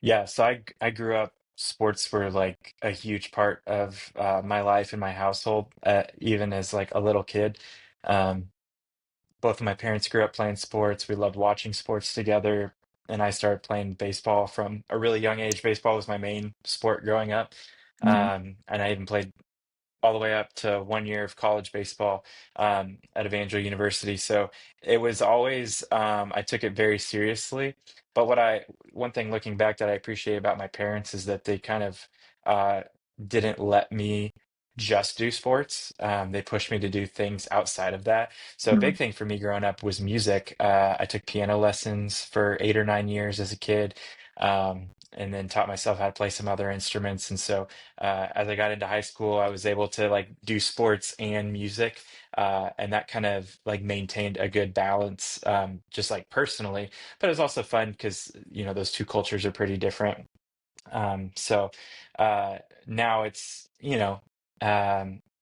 Yeah, so I grew up, sports were like a huge part of my life and my household, even as like a little kid. Um, both of my parents grew up playing sports. We loved watching sports together, and I started playing baseball from a really young age. Baseball was my main sport growing up, and I even played all the way up to 1 year of college baseball at Evangel University. So it was always, I took it very seriously. But one thing looking back that I appreciate about my parents is that they kind of uh, didn't let me just do sports. They pushed me to do things outside of that. So a big thing for me growing up was music. I took piano lessons for 8 or 9 years as a kid, and then taught myself how to play some other instruments. And so as I got into high school, I was able to like do sports and music, and that kind of like maintained a good balance, just like personally. But it was also fun because those two cultures are pretty different. So uh, now it's,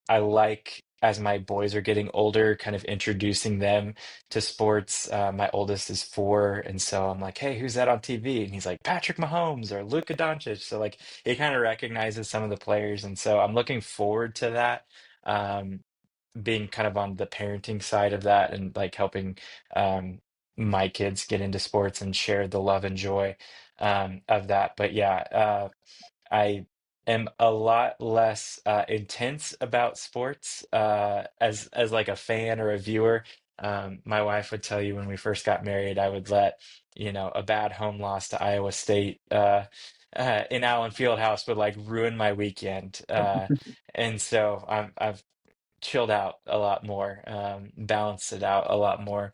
I like as my boys are getting older, kind of introducing them to sports. My oldest is 4, and so I'm like, hey, who's that on TV? And he's like, Patrick Mahomes or Luka Doncic. So like he kind of recognizes some of the players, and so I'm looking forward to that. Um, Being kind of on the parenting side of that and like helping um, my kids get into sports and share the love and joy of that. But yeah, I am a lot less intense about sports as like a fan or a viewer. My wife would tell you when we first got married, I would let a bad home loss to Iowa State in Allen Fieldhouse would like ruin my weekend. And so I've chilled out a lot more, balanced it out a lot more,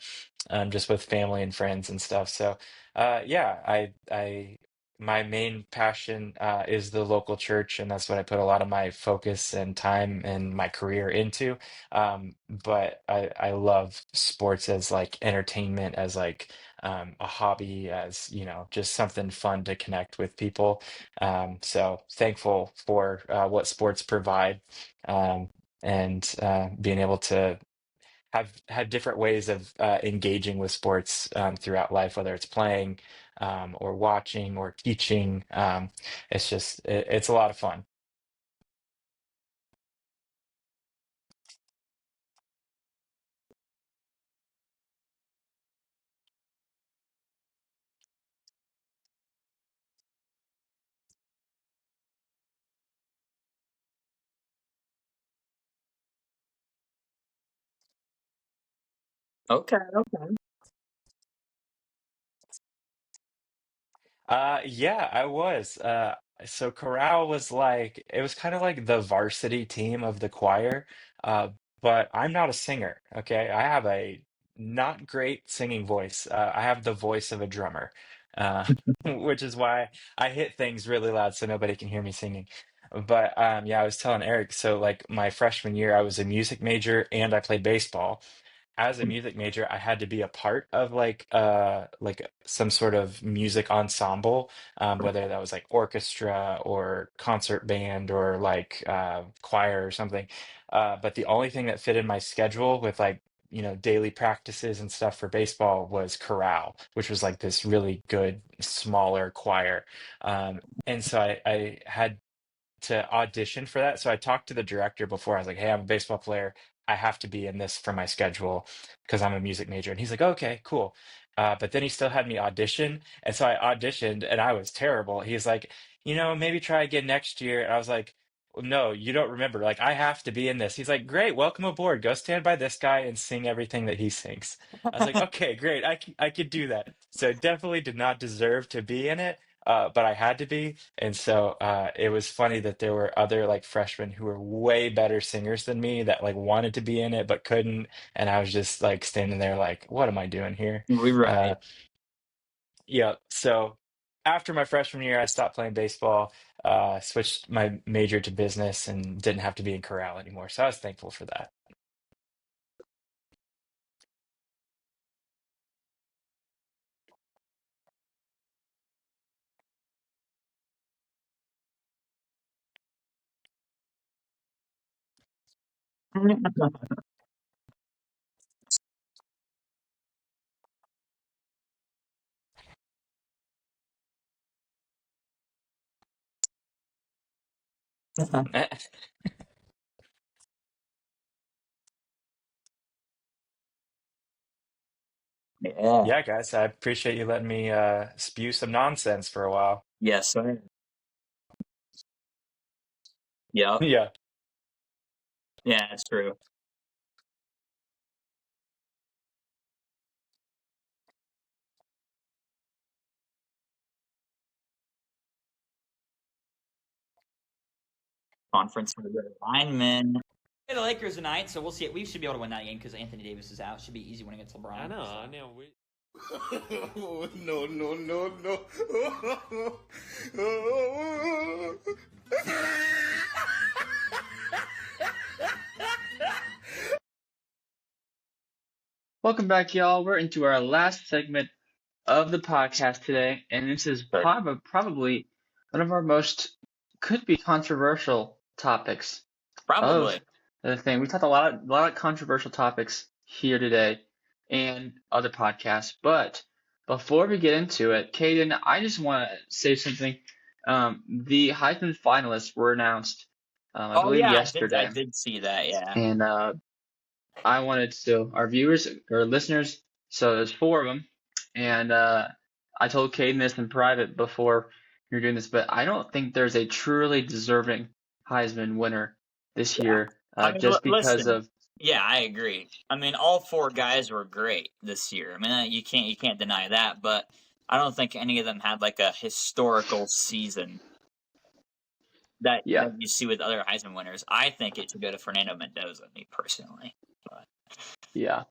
just with family and friends and stuff. So, yeah, my main passion is the local church, and that's what I put a lot of my focus and time and my career into. But I love sports as like entertainment, as like a hobby, as just something fun to connect with people. So thankful for what sports provide. Um, and being able to have different ways of engaging with sports throughout life, whether it's playing or watching or teaching. It's a lot of fun. Okay, okay. Yeah, I was. So chorale was like it was kind of like the varsity team of the choir, uh, but I'm not a singer. Okay, I have a not great singing voice. I have the voice of a drummer, uh, which is why I hit things really loud so nobody can hear me singing. But yeah, I was telling Eric. So like my freshman year, I was a music major and I played baseball. As a music major, I had to be a part of like some sort of music ensemble, whether that was like orchestra or concert band or like choir or something. But the only thing that fit in my schedule with like daily practices and stuff for baseball was chorale, which was like this really good smaller choir. And so I had to audition for that. So I talked to the director before. I was like, "Hey, I'm a baseball player. I have to be in this for my schedule because I'm a music major." And he's like, "Okay, cool." But then he still had me audition, and so I auditioned, and I was terrible. He's like, maybe try again next year." And I was like, "Well, no, you don't remember. Like, I have to be in this." He's like, "Great, welcome aboard. Go stand by this guy and sing everything that he sings." I was like, "Okay, great. I could do that." So definitely did not deserve to be in it, but I had to be. And so it was funny that there were other like freshmen who were way better singers than me that like wanted to be in it but couldn't. And I was just like standing there like, what am I doing here? We Uh, right. yeah. So after my freshman year, I stopped playing baseball, switched my major to business, and didn't have to be in chorale anymore. So I was thankful for that. Yeah. Yeah, guys, I appreciate you letting me spew some nonsense for a while. Yes, sir. Yep. Yeah. Yeah, it's true. conference linemen. The Lakers tonight, so we'll see. We should be able to win that game because Anthony Davis is out. Should be easy winning against LeBron. I know. No. Welcome back, y'all. We're into our last segment of the podcast today, and this is probably one of our most could be controversial topics. Probably. The thing we talked a lot of controversial topics here today and other podcasts, but before we get into it, Caden, I just want to say something. The Heisman finalists were announced, I believe yesterday. I did see that, yeah. And I wanted to our viewers or listeners. So there's 4 of them, and I told Caden this in private before we were doing this, but I don't think there's a truly deserving Heisman winner this year. Just because of. Yeah, I agree. I mean, all 4 guys were great this year. I mean, you can't deny that, but I don't think any of them had like a historical season that you see with other Heisman winners. I think it should go to Fernando Mendoza, me personally. But. Yeah.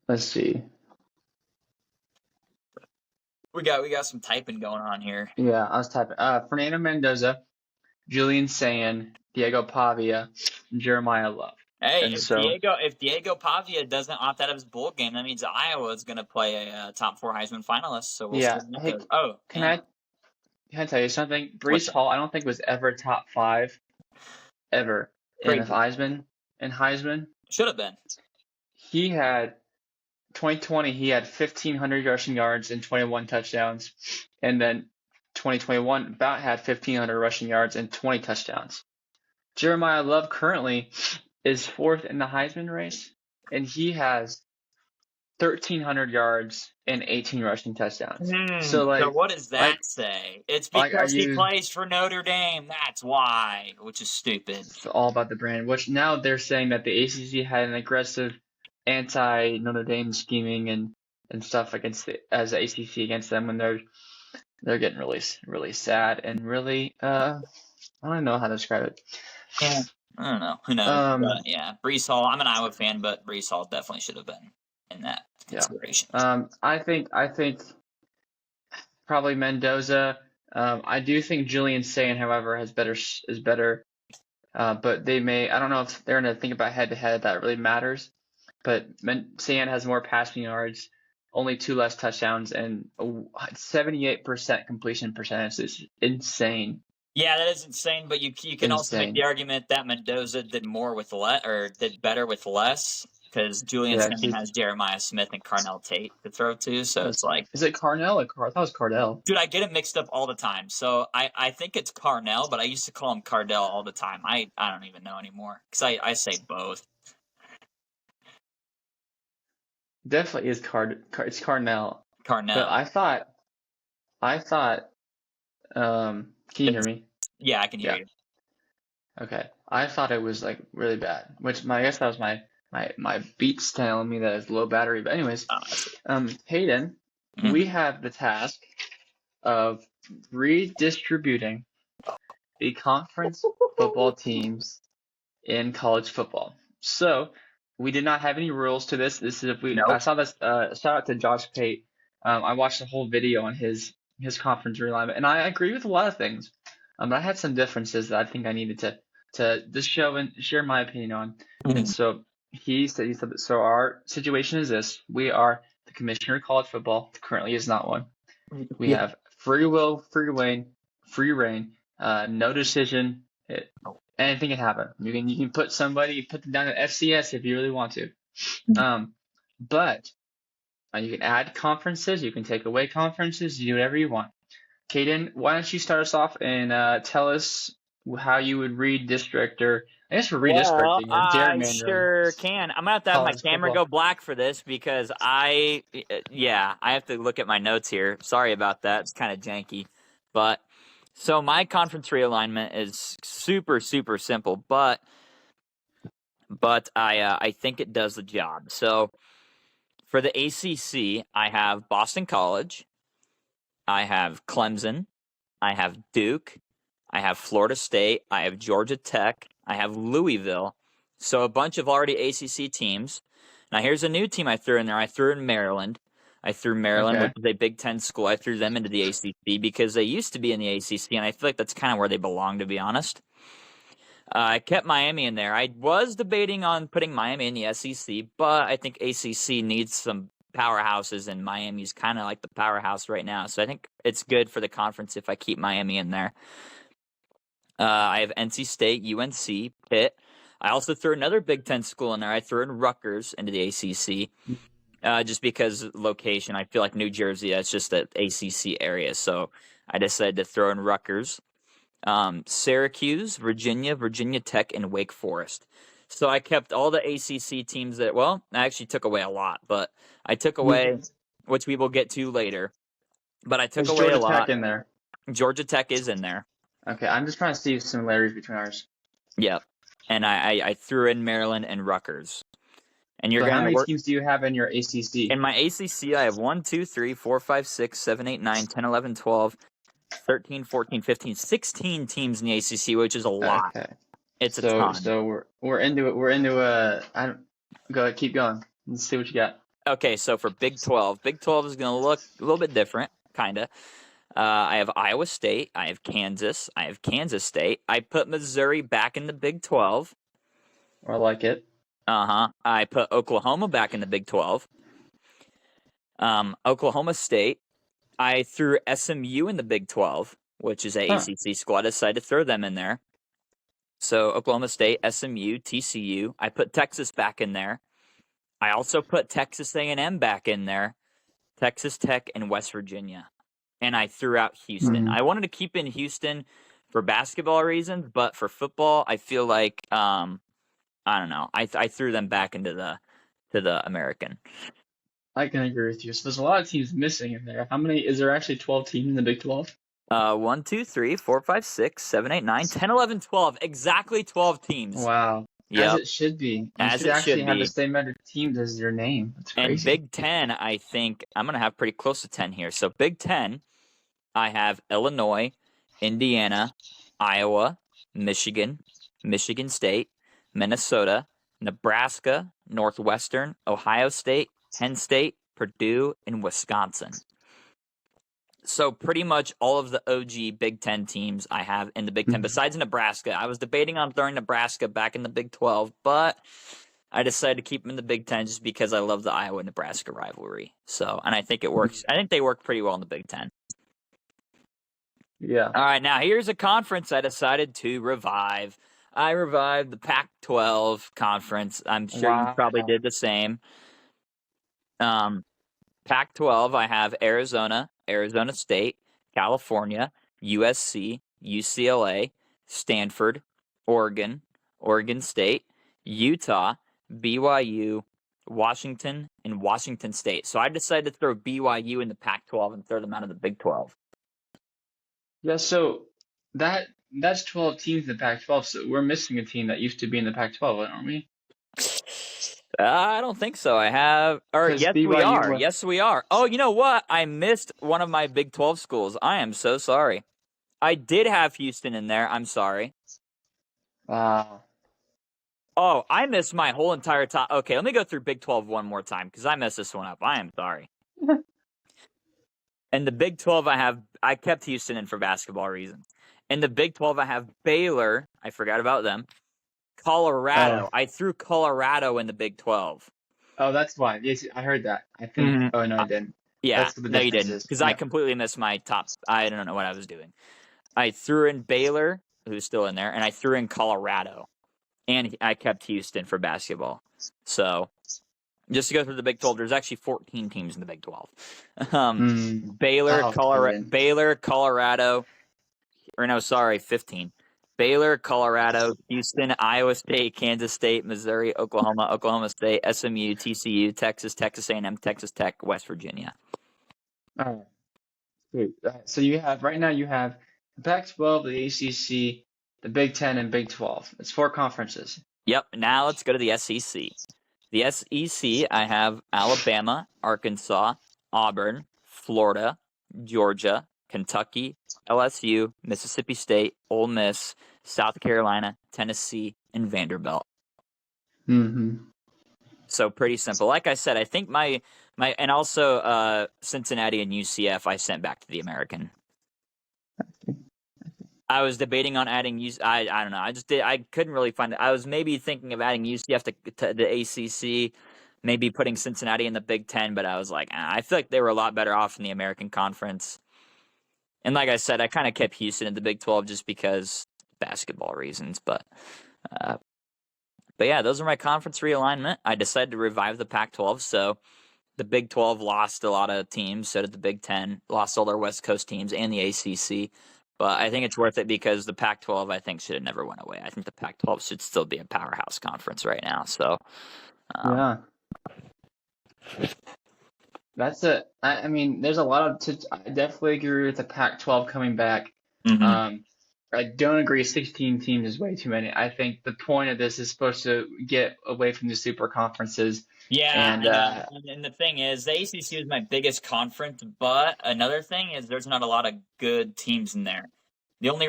Let's see. We got some typing going on here. Yeah, I was typing. Fernando Mendoza, Julian Sayin, Diego Pavia, and Jeremiah Love. Hey, if Diego Pavia doesn't opt out of his bowl game, that means Iowa is going to play a top 4 Heisman finalist. So we'll see. Can I tell you something? Breece Hall, I don't think was ever top 5 ever in Heisman. Should have been. He had 2020. He had 1,500 rushing yards and 21 touchdowns, and then 2021 about had 1,500 rushing yards and 20 touchdowns. Jeremiah Love currently is 4th in the Heisman race, and he has 1,300 yards and 18 rushing touchdowns. So what does that say? It's because he plays for Notre Dame. That's why, which is stupid. It's all about the brand. Which now they're saying that the ACC had an aggressive anti-Notre Dame scheming and stuff as the ACC against them when they're getting really sad and really I don't know how to describe it. Yeah, I don't know. Who knows? But yeah, Breece Hall. I'm an Iowa fan, but Breece Hall definitely should have been in that consideration. I think probably Mendoza. I do think Julian Sayin, however, is better. But they may. I don't know if they're going to think about head-to-head. That really matters. But Sayin has more passing yards, only 2 less touchdowns, and 78% completion percentage is insane. Yeah, that is insane. But you can also make the argument that Mendoza did more with less, or did better with less, because Julian Sayin has Jeremiah Smith and Carnell Tate to throw to. So it's like, is it Carnell? I thought it was Cardell. Dude, I get it mixed up all the time. So I think it's Carnell, but I used to call him Cardell all the time. I don't even know anymore because I say both. Definitely is it's Carnell. Carnell. But I thought. Can you hear me? Yeah, I can hear you. Okay. I thought it was like really bad, which I guess that was my beats telling me that it's low battery. But anyways, Hayden, we have the task of redistributing the conference football teams in college football. So we did not have any rules to this. I saw this. Shout out to Josh Pate. I watched the whole video on his conference realignment, and I agree with a lot of things. But I had some differences that I think I needed to just show and share my opinion on. And so he said, so our situation is this: we are the commissioner of college football. Currently is not one. We have free will, free reign, no decision. Anything can happen. You can put them down at FCS if you really want to. But you can add conferences. You can take away conferences. You do whatever you want. Caden, why don't you start us off and tell us how you would redistrict, or I guess we're redistricting. I sure can. I'm going to have my camera go black for this because I have to look at my notes here. Sorry about that. It's kind of janky. But so my conference realignment is super, super simple, but I think it does the job. So for the ACC, I have Boston College, I have Clemson, I have Duke, I have Florida State, I have Georgia Tech, I have Louisville. So a bunch of already ACC teams. Now here's a new team I threw in there. I threw in Maryland. I threw Maryland, Okay. which is a Big Ten school. I threw them into the ACC because they used to be in the ACC, and I feel like that's kind of where they belong, to be honest. I kept Miami in there. I was debating on putting Miami in the SEC, but I think ACC needs some powerhouses, and Miami's kind of like the powerhouse right now. So I think it's good for the conference if I keep Miami in there. I have NC State, UNC, Pitt. I also threw another Big Ten school in there. I threw in Rutgers into the ACC just because location. I feel like New Jersey, that's just the ACC area. So I decided to throw in Rutgers. Syracuse, Virginia Tech, and Wake Forest. So I kept all the ACC teams that, well, I actually took away a lot, but I took away, which we will get to later, but I took Is away Georgia a lot. Tech in there? Georgia Tech is in there. Okay, I'm just trying to see similarities between ours. Yep. And I threw in Maryland and Rutgers. And you're So how going many to teams do you have in your ACC? in my ACC, I have 1, 2, 3, 4, 5, 6, 7, 8, 9, 10, 11, 12, 13, 14, 15, 16 teams in the ACC, which is a lot. Okay. It's a ton. So we're into it. I don't go ahead, keep going. Let's see what you got. Okay, so for Big 12, Big 12 is going to look a little bit different, kind of. I have Iowa State, I have Kansas, I have Kansas State. I put Missouri back in the Big 12. I like it. I put Oklahoma back in the Big 12. Oklahoma State. I threw SMU in the Big 12, which is a ACC school. I decided to throw them in there. So Oklahoma State, SMU, TCU. I put Texas back in there. I also put Texas A&M back in there, Texas Tech, and West Virginia. And I threw out Houston. I wanted to keep in Houston for basketball reasons, but for football, I feel like I don't know. I threw them back into the American. I can agree with you. So there's a lot of teams missing in there. How many? Is there actually 12 teams in the Big 12? 1, 2, 3, 4, 5, 6, 7, 8, 9, 10, 11, 12. Exactly 12 teams. Wow. Yep. As it should be. You As should it actually should have be. the same amount of teams as your name. That's And crazy. Big 10, I think I'm going to have pretty close to 10 here. So Big 10, I have Illinois, Indiana, Iowa, Michigan, Michigan State, Minnesota, Nebraska, Northwestern, Ohio State, Penn State, Purdue, and Wisconsin. So pretty much all of the OG Big 10 teams I have in the Big 10, besides Nebraska. I was debating on throwing Nebraska back in the Big 12, but I decided to keep them in the Big 10 just because I love the Iowa-Nebraska rivalry. So, and I think it works. I think they work pretty well in the Big 10. Yeah. All right, now here's a conference I decided to revive. I revived the Pac-12 conference. I'm sure you probably did the same. Pac-12, I have Arizona, Arizona State, California, USC, UCLA, Stanford, Oregon, Oregon State, Utah, BYU, Washington, and Washington State. So I decided to throw BYU in the Pac-12 and throw them out of the Big 12. Yeah, so that's 12 teams in the Pac-12, so we're missing a team that used to be in the Pac-12, aren't we? I don't think so. Yes, we are. Yes, we are. Oh, you know what? I missed one of my Big 12 schools. I am so sorry. I did have Houston in there. I'm sorry. Wow. Oh, I missed my whole entire top. Okay, let me go through Big 12 one more time because I messed this one up. I am sorry. In the Big 12, I kept Houston in for basketball reasons. In the Big 12, I have Baylor. I forgot about them. Colorado. I threw Colorado in the Big 12. Oh, that's why. Yes, I heard that. I think. Oh no, I didn't. Yeah, That's what the no, you difference didn't, is. because I completely missed my top. I don't know what I was doing. I threw in Baylor, who's still in there, and I threw in Colorado, and I kept Houston for basketball. So, just to go through the Big 12, there's actually 14 teams in the Big 12. Baylor, Colorado, or no, sorry, 15. Baylor, Colorado, Houston, Iowa State, Kansas State, Missouri, Oklahoma, Oklahoma State, SMU, TCU, Texas, Texas A&M, Texas Tech, West Virginia. All right. So you have right now you have the Pac-12, the ACC, the Big 10, and Big 12. It's 4 conferences. Yep. Now let's go to the SEC. The SEC, I have Alabama, Arkansas, Auburn, Florida, Georgia, Kentucky, LSU, Mississippi State, Ole Miss, South Carolina, Tennessee, and Vanderbilt. Mm-hmm. So pretty simple. Like I said, I think my and also Cincinnati and UCF I sent back to the American. I was debating on adding I don't know. I couldn't really find it. I was maybe thinking of adding UCF to the ACC, maybe putting Cincinnati in the Big Ten, but I was like, I feel like they were a lot better off in the American Conference. And like I said, I kind of kept Houston in the Big 12 just because basketball reasons. But yeah, those are my conference realignment. I decided to revive the Pac-12, so the Big 12 lost a lot of teams. So did the Big 10, lost all their West Coast teams and the ACC. But I think it's worth it because the Pac-12, I think, should have never went away. I think the Pac-12 should still be a powerhouse conference right now. So, Yeah. That's it. I mean, there's a lot of. I definitely agree with the Pac-12 coming back. I don't agree 16 teams is way too many. I think the point of this is supposed to get away from the super conferences. Yeah, and the thing is, the ACC is my biggest conference, but another thing is there's not a lot of good teams in there. The only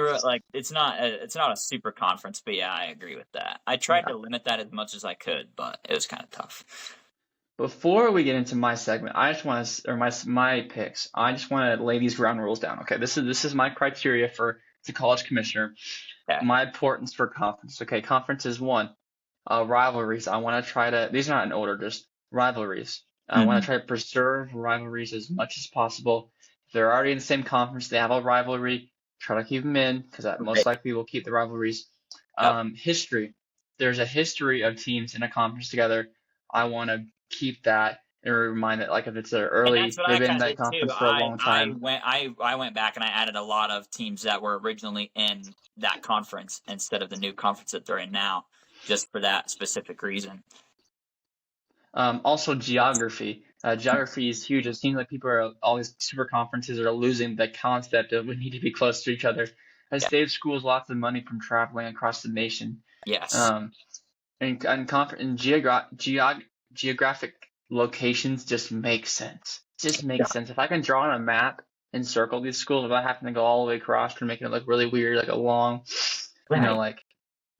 it's not a super conference, but yeah, I agree with that. I tried to limit that as much as I could, but it was kind of tough. Before we get into my segment, I just want to, or my picks. I just want to lay these ground rules down. Okay, this is my criteria for the college commissioner. Okay. My importance for conference. Okay, conference is one. Rivalries. I want to try to. These are not in order, just rivalries. I want to try to preserve rivalries as much as possible. If they're already in the same conference, they have a rivalry. Try to keep them in because that most likely will keep the rivalries. History. There's a history of teams in a conference together. I want to keep that and remind that, like, if it's early, they've been in that conference for a long time. I went back and I added a lot of teams that were originally in that conference instead of the new conference that they're in now, just for that specific reason. Also, geography. Geography is huge. It seems like all these super conferences are losing the concept of we need to be close to each other. It saves schools lots of money from traveling across the nation. Yes. And geographic locations just make sense. Just makes sense. If I can draw on a map and circle these schools without having to go all the way across and making it look really weird, like a long,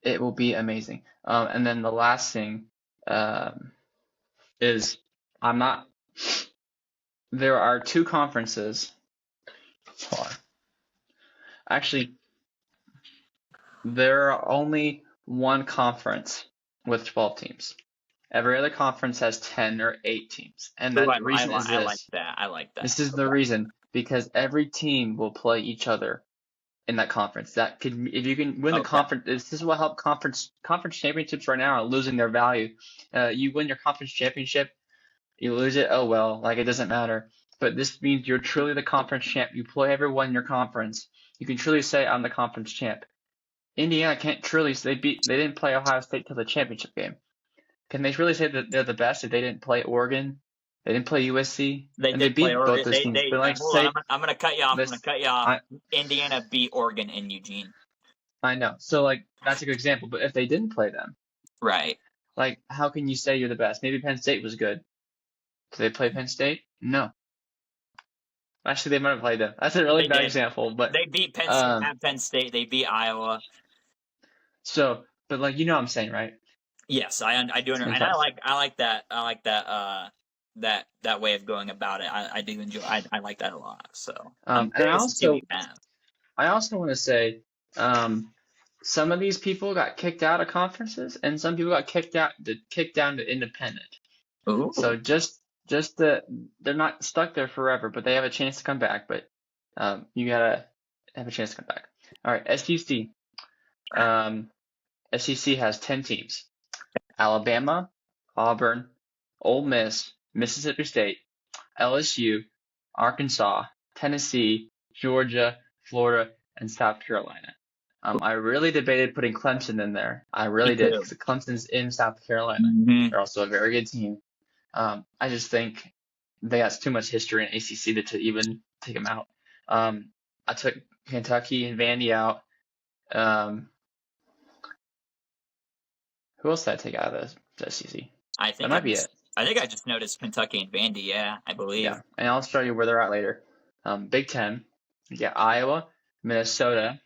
it will be amazing. And then the last thing is there are two conferences. Actually, there are only one conference with 12 teams. Every other conference has 10 or 8 teams. And the reason is this. I like that. This is the reason, because every team will play each other in that conference. That could, if you can win the conference, this is what helped conference championships right now are losing their value. You win your conference championship, you lose it, oh well, like it doesn't matter. But this means you're truly the conference champ. You play everyone in your conference. You can truly say I'm the conference champ. Indiana can't truly say they didn't play Ohio State till the championship game. Can they really say that they're the best if they didn't play Oregon? They didn't play USC. They did beat both those teams. I'm going to cut you off. Indiana beat Oregon in Eugene. I know. So, like, that's a good example. But if they didn't play them, right? Like, how can you say you're the best? Maybe Penn State was good. Did they play Penn State? No. Actually, they might have played them. That's a really bad example. But they beat Penn State at Penn State. They beat Iowa. So, but like, you know what I'm saying, right? Yes, I do, and I like that. I like that way of going about it. I do enjoy. I like that a lot. So, and I also want to say, some of these people got kicked out of conferences, and some people got kicked down to independent. Ooh. So they're not stuck there forever, but they have a chance to come back. But you gotta have a chance to come back. All right, SEC. SEC has 10 teams. Alabama, Auburn, Ole Miss, Mississippi State, LSU, Arkansas, Tennessee, Georgia, Florida, and South Carolina. I really debated putting Clemson in there. I really did, because Clemson's in South Carolina. Mm-hmm. They're also a very good team. I just think they got too much history in ACC to even take them out. I took Kentucky and Vandy out. Who else did I take out of the SEC? That might be it. I think I just noticed Kentucky and Vandy, I believe. Yeah, and I'll show you where they're at later. Big Ten, you got Iowa, Minnesota,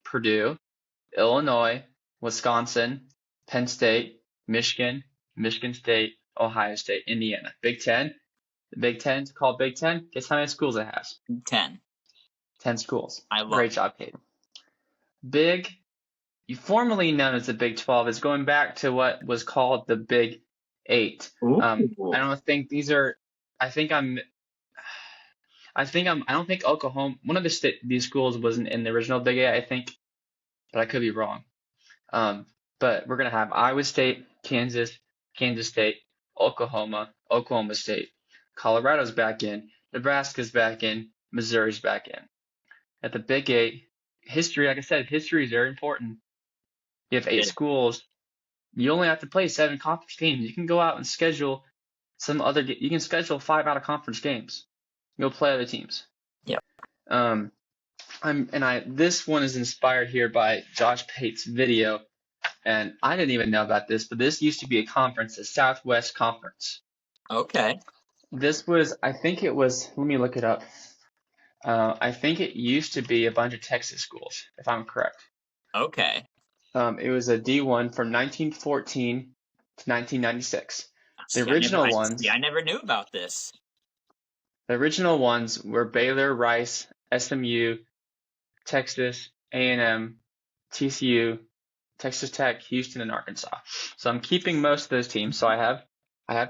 Purdue, Illinois, Wisconsin, Penn State, Michigan, Michigan State, Ohio State, Indiana. Big Ten. The Big Ten is called Big Ten. Guess how many schools it has? 10. 10 schools. I love Great it. job, Caden. Big, formerly known as the Big 12, is going back to what was called the Big 8. Ooh. I don't think these are. I don't think Oklahoma. One of these schools wasn't in the original Big 8. I think, but I could be wrong. But we're gonna have Iowa State, Kansas, Kansas State, Oklahoma, Oklahoma State, Colorado's back in, Nebraska's back in, Missouri's back in. At the Big 8, history, like I said, history is very important. You have 8 schools. You only have to play 7 conference games. You can go out and schedule you can schedule 5 out of conference games. You'll play other teams. Yep. This one is inspired here by Josh Pate's video, and I didn't even know about this, but this used to be a conference, the Southwest Conference. Okay. This was, I think it was, let me look it up. I think it used to be a bunch of Texas schools, if I'm correct. Okay. It was a D1 from 1914 to 1996. The original ones. I never knew about this. The original ones were Baylor, Rice, SMU, Texas, A&M, TCU, Texas Tech, Houston, and Arkansas. So I'm keeping most of those teams. So I have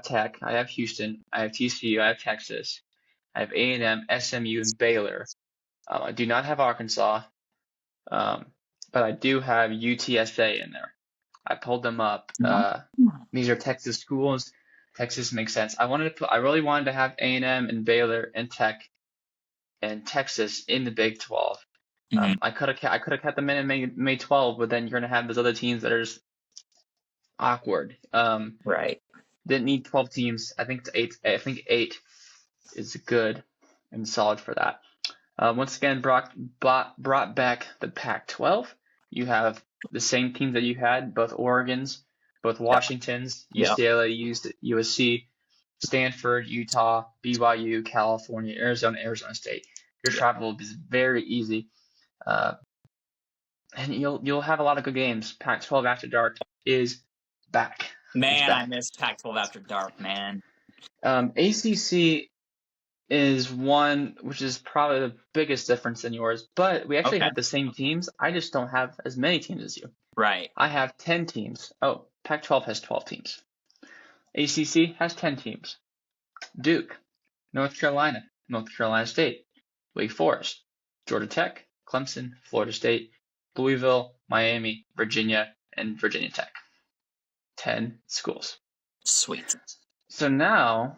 Tech, I have Houston, I have TCU, I have Texas, I have A&M, SMU, and Baylor. I do not have Arkansas, but I do have UTSA in there. I pulled them up. These are Texas schools. Texas makes sense. I really wanted to have A&M and Baylor and Tech and Texas in the Big 12. I could have kept them in May 12, but then you're gonna have those other teams that are just awkward. Right. Didn't need 12 teams. I think it's 8. I think 8 is good and solid for that. Once again, brought back the Pac-12. You have the same teams that you had, both Oregons, both Washingtons, UCLA, USC, Stanford, Utah, BYU, California, Arizona State. Your travel is very easy, and you'll have a lot of good games. Pac-12 After Dark is back. Man, I miss Pac-12 After Dark, man. ACC is one which is probably the biggest difference than yours, but we actually have the same teams. I just don't have as many teams as you. Right. I have 10 teams. Oh, Pac-12 has 12 teams. ACC has 10 teams. Duke, North Carolina State, Wake Forest, Georgia Tech, Clemson, Florida State, Louisville, Miami, Virginia, and Virginia Tech. 10 schools. Sweet. So now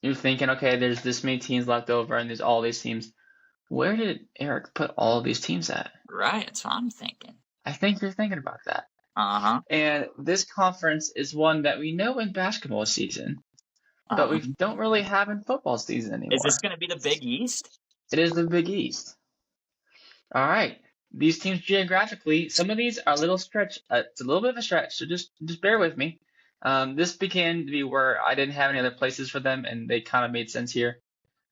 you're thinking, okay, there's this many teams left over and there's all these teams. Where did Eric put all of these teams at? Right, that's what I'm thinking. I think you're thinking about that. Uh-huh. And this conference is one that we know in basketball season, but we don't really have in football season anymore. Is this going to be the Big East? It is the Big East. All right. These teams geographically, some of these are a little stretch. It's a little bit of a stretch, so just bear with me. This began to be where I didn't have any other places for them, and they kind of made sense here.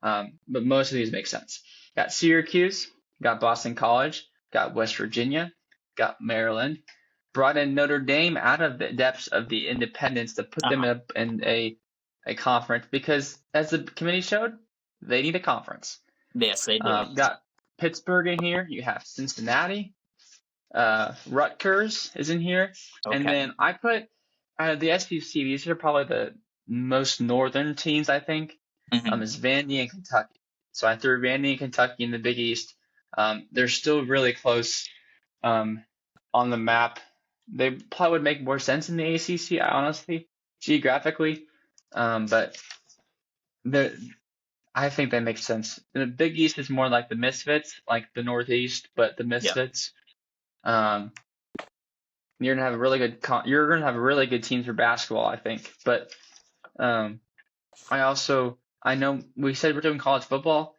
But most of these make sense. Got Syracuse, got Boston College, got West Virginia, got Maryland. Brought in Notre Dame out of the depths of the independents to put them in a conference because, as the committee showed, they need a conference. Yes, they do. Got Pittsburgh in here. You have Cincinnati. Rutgers is in here. Okay. And then I put the SEC. These are probably the most northern teams, I think. Is Vandy and Kentucky. So I threw Vandy and Kentucky in the Big East. They're still really close on the map. They probably would make more sense in the ACC, honestly, geographically. But I think that makes sense. The Big East is more like the Misfits, like the Northeast, but the Misfits. You're gonna have a really good. You're gonna have really good teams for basketball, I think. But I know we said we're doing college football,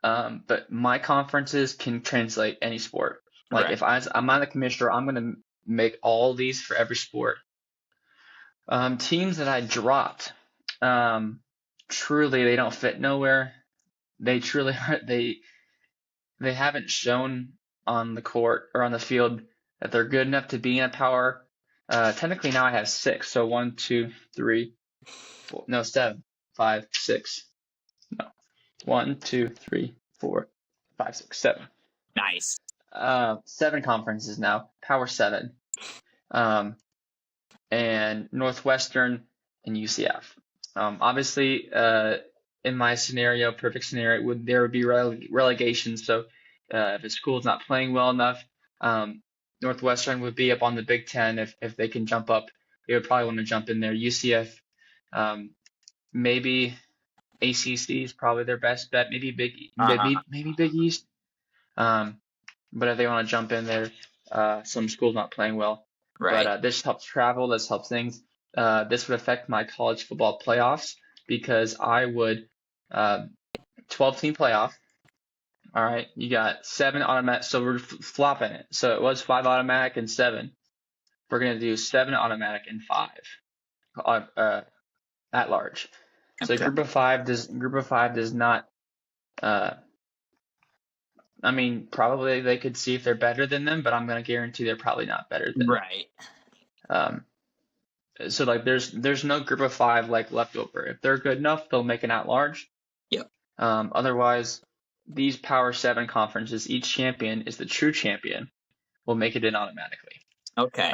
but my conferences can translate any sport. Like if I'm not the commissioner, I'm gonna make all these for every sport. Teams that I dropped, truly they don't fit nowhere. They truly are. they haven't shown on the court or on the field that they're good enough to be in a power. Technically now I have 6. So 1, 2, 3, 4. No, 7, 5, 6. No, 1, 2, 3, 4, 5, 6, 7. Nice. 7 conferences now, Power 7, and Northwestern and UCF. Obviously, in my scenario, perfect scenario, there would be relegation. So if a school's not playing well enough, Northwestern would be up on the Big Ten. If they can jump up, they would probably want to jump in there. UCF, maybe ACC is probably their best bet. Maybe maybe Big East. But if they want to jump in there, some school's not playing well. Right. But this helps travel. This helps things. This would affect my college football playoffs because I would 12-team playoff. All right, you got 7 automatic. So we're flopping it. So it was 5 automatic and 7. We're gonna do 7 automatic and 5 at large. So Okay. group of five does not. I mean, probably they could see if they're better than them, but I'm gonna guarantee they're probably not better than. Right. So like there's no group of 5 like left over. If they're good enough, they'll make an at-large. Yep. Otherwise, these Power 7 conferences, each champion is the true champion, will make it in automatically. Okay.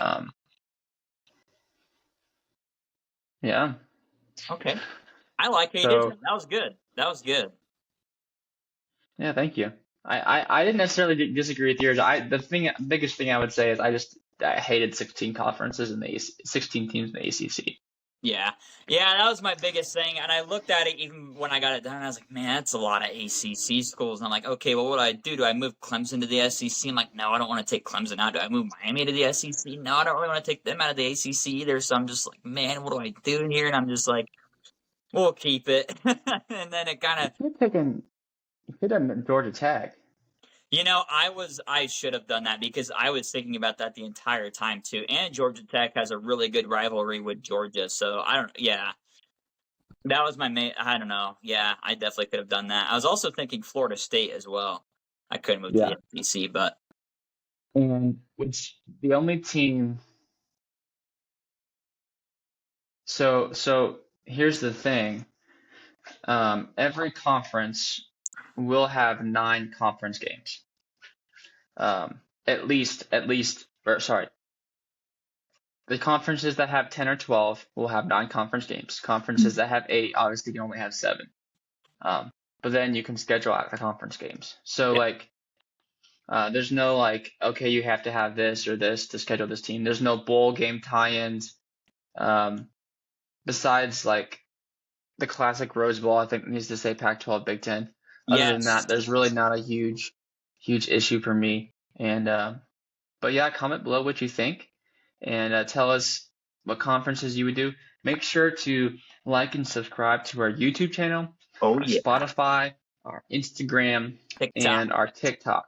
Yeah. Okay. I like how you So- did that. That was good. That was good. Yeah, thank you. I didn't necessarily disagree with yours. Biggest thing I would say is I hated 16 conferences and 16 teams in the ACC. Yeah. Yeah, that was my biggest thing. And I looked at it even when I got it done, and I was like, man, that's a lot of ACC schools. And I'm like, okay, well, what do I do? Do I move Clemson to the SEC? I'm like, no, I don't want to take Clemson out. Do I move Miami to the SEC? No, I don't really want to take them out of the ACC either. So I'm just like, man, what do I do here? And I'm just like, we'll keep it. And then it kind of, You could have Georgia Tech. I should have done that because I was thinking about that the entire time too. And Georgia Tech has a really good rivalry with Georgia. So that was my main, I don't know. Yeah, I definitely could have done that. I was also thinking Florida State as well. I couldn't move to the SEC, but. And which the only team. So here's the thing. Every conference will have 9 conference games. At least, the conferences that have 10 or 12 will have 9 conference games. Conferences that have 8 obviously can only have 7. But then you can schedule out the conference games. So there's no okay, you have to have this or this to schedule this team. There's no bowl game tie-ins. Besides the classic Rose Bowl, I think it needs to say Pac-12, Big Ten. Other than that, there's really not a huge issue for me. And but yeah, comment below what you think and tell us what conferences you would do. Make sure to like and subscribe to our YouTube channel, our Spotify, our Instagram, and our TikTok.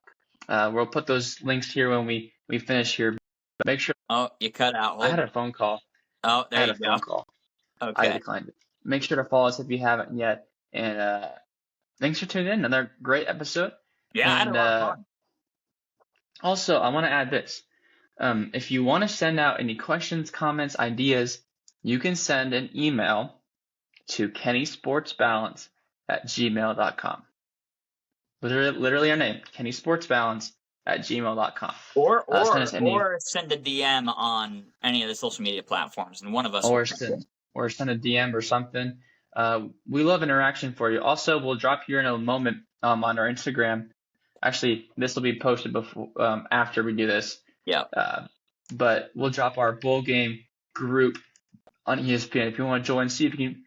We'll put those links here when we finish here. But make sure. Oh, you cut out. I had a phone call. Oh, there you go. Phone call. Okay. I declined it. Make sure to follow us if you haven't yet. And thanks for tuning in. Another great episode. Yeah, I had a lot of fun. Also, I want to add this. If you want to send out any questions, comments, ideas, you can send an email to kennysportsbalance@gmail.com. Literally our name, kennysportsbalance@gmail.com. Or send a DM on any of the social media platforms, and one of us or send a DM or something. We love interaction for you. Also, we'll drop here in a moment on our Instagram. Actually, this will be posted before after we do this. Yeah. But we'll drop our bowl game group on ESPN. If you want to join, see if you can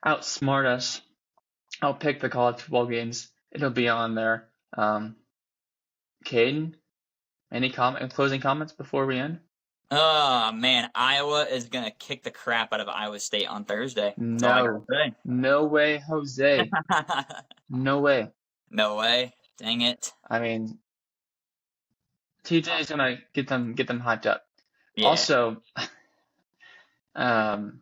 outsmart us. I'll pick the college football games. It'll be on there. Caden, any closing comments before we end? Oh man, Iowa is gonna kick the crap out of Iowa State on Thursday. No way, Jose. No way. No way. Dang it. I mean, TJ's gonna get them hyped up. Yeah. Also, our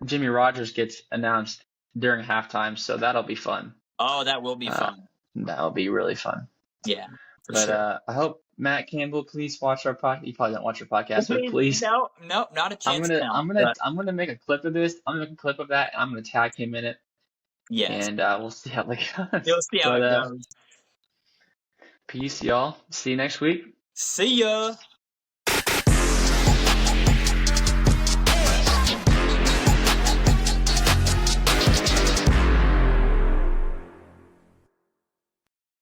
Jimmy Rogers gets announced during halftime, so that'll be fun. Oh, that will be fun. That'll be really fun. Yeah, for But sure. I hope Matt Campbell, please watch our podcast. You probably don't watch our podcast, but please. No, not a chance in hell. I'm gonna make a clip of this. I'm gonna make a clip of that, and I'm gonna tag him in it. Yes. And we'll see how it goes. You'll see how it goes. Peace, y'all. See you next week. See ya.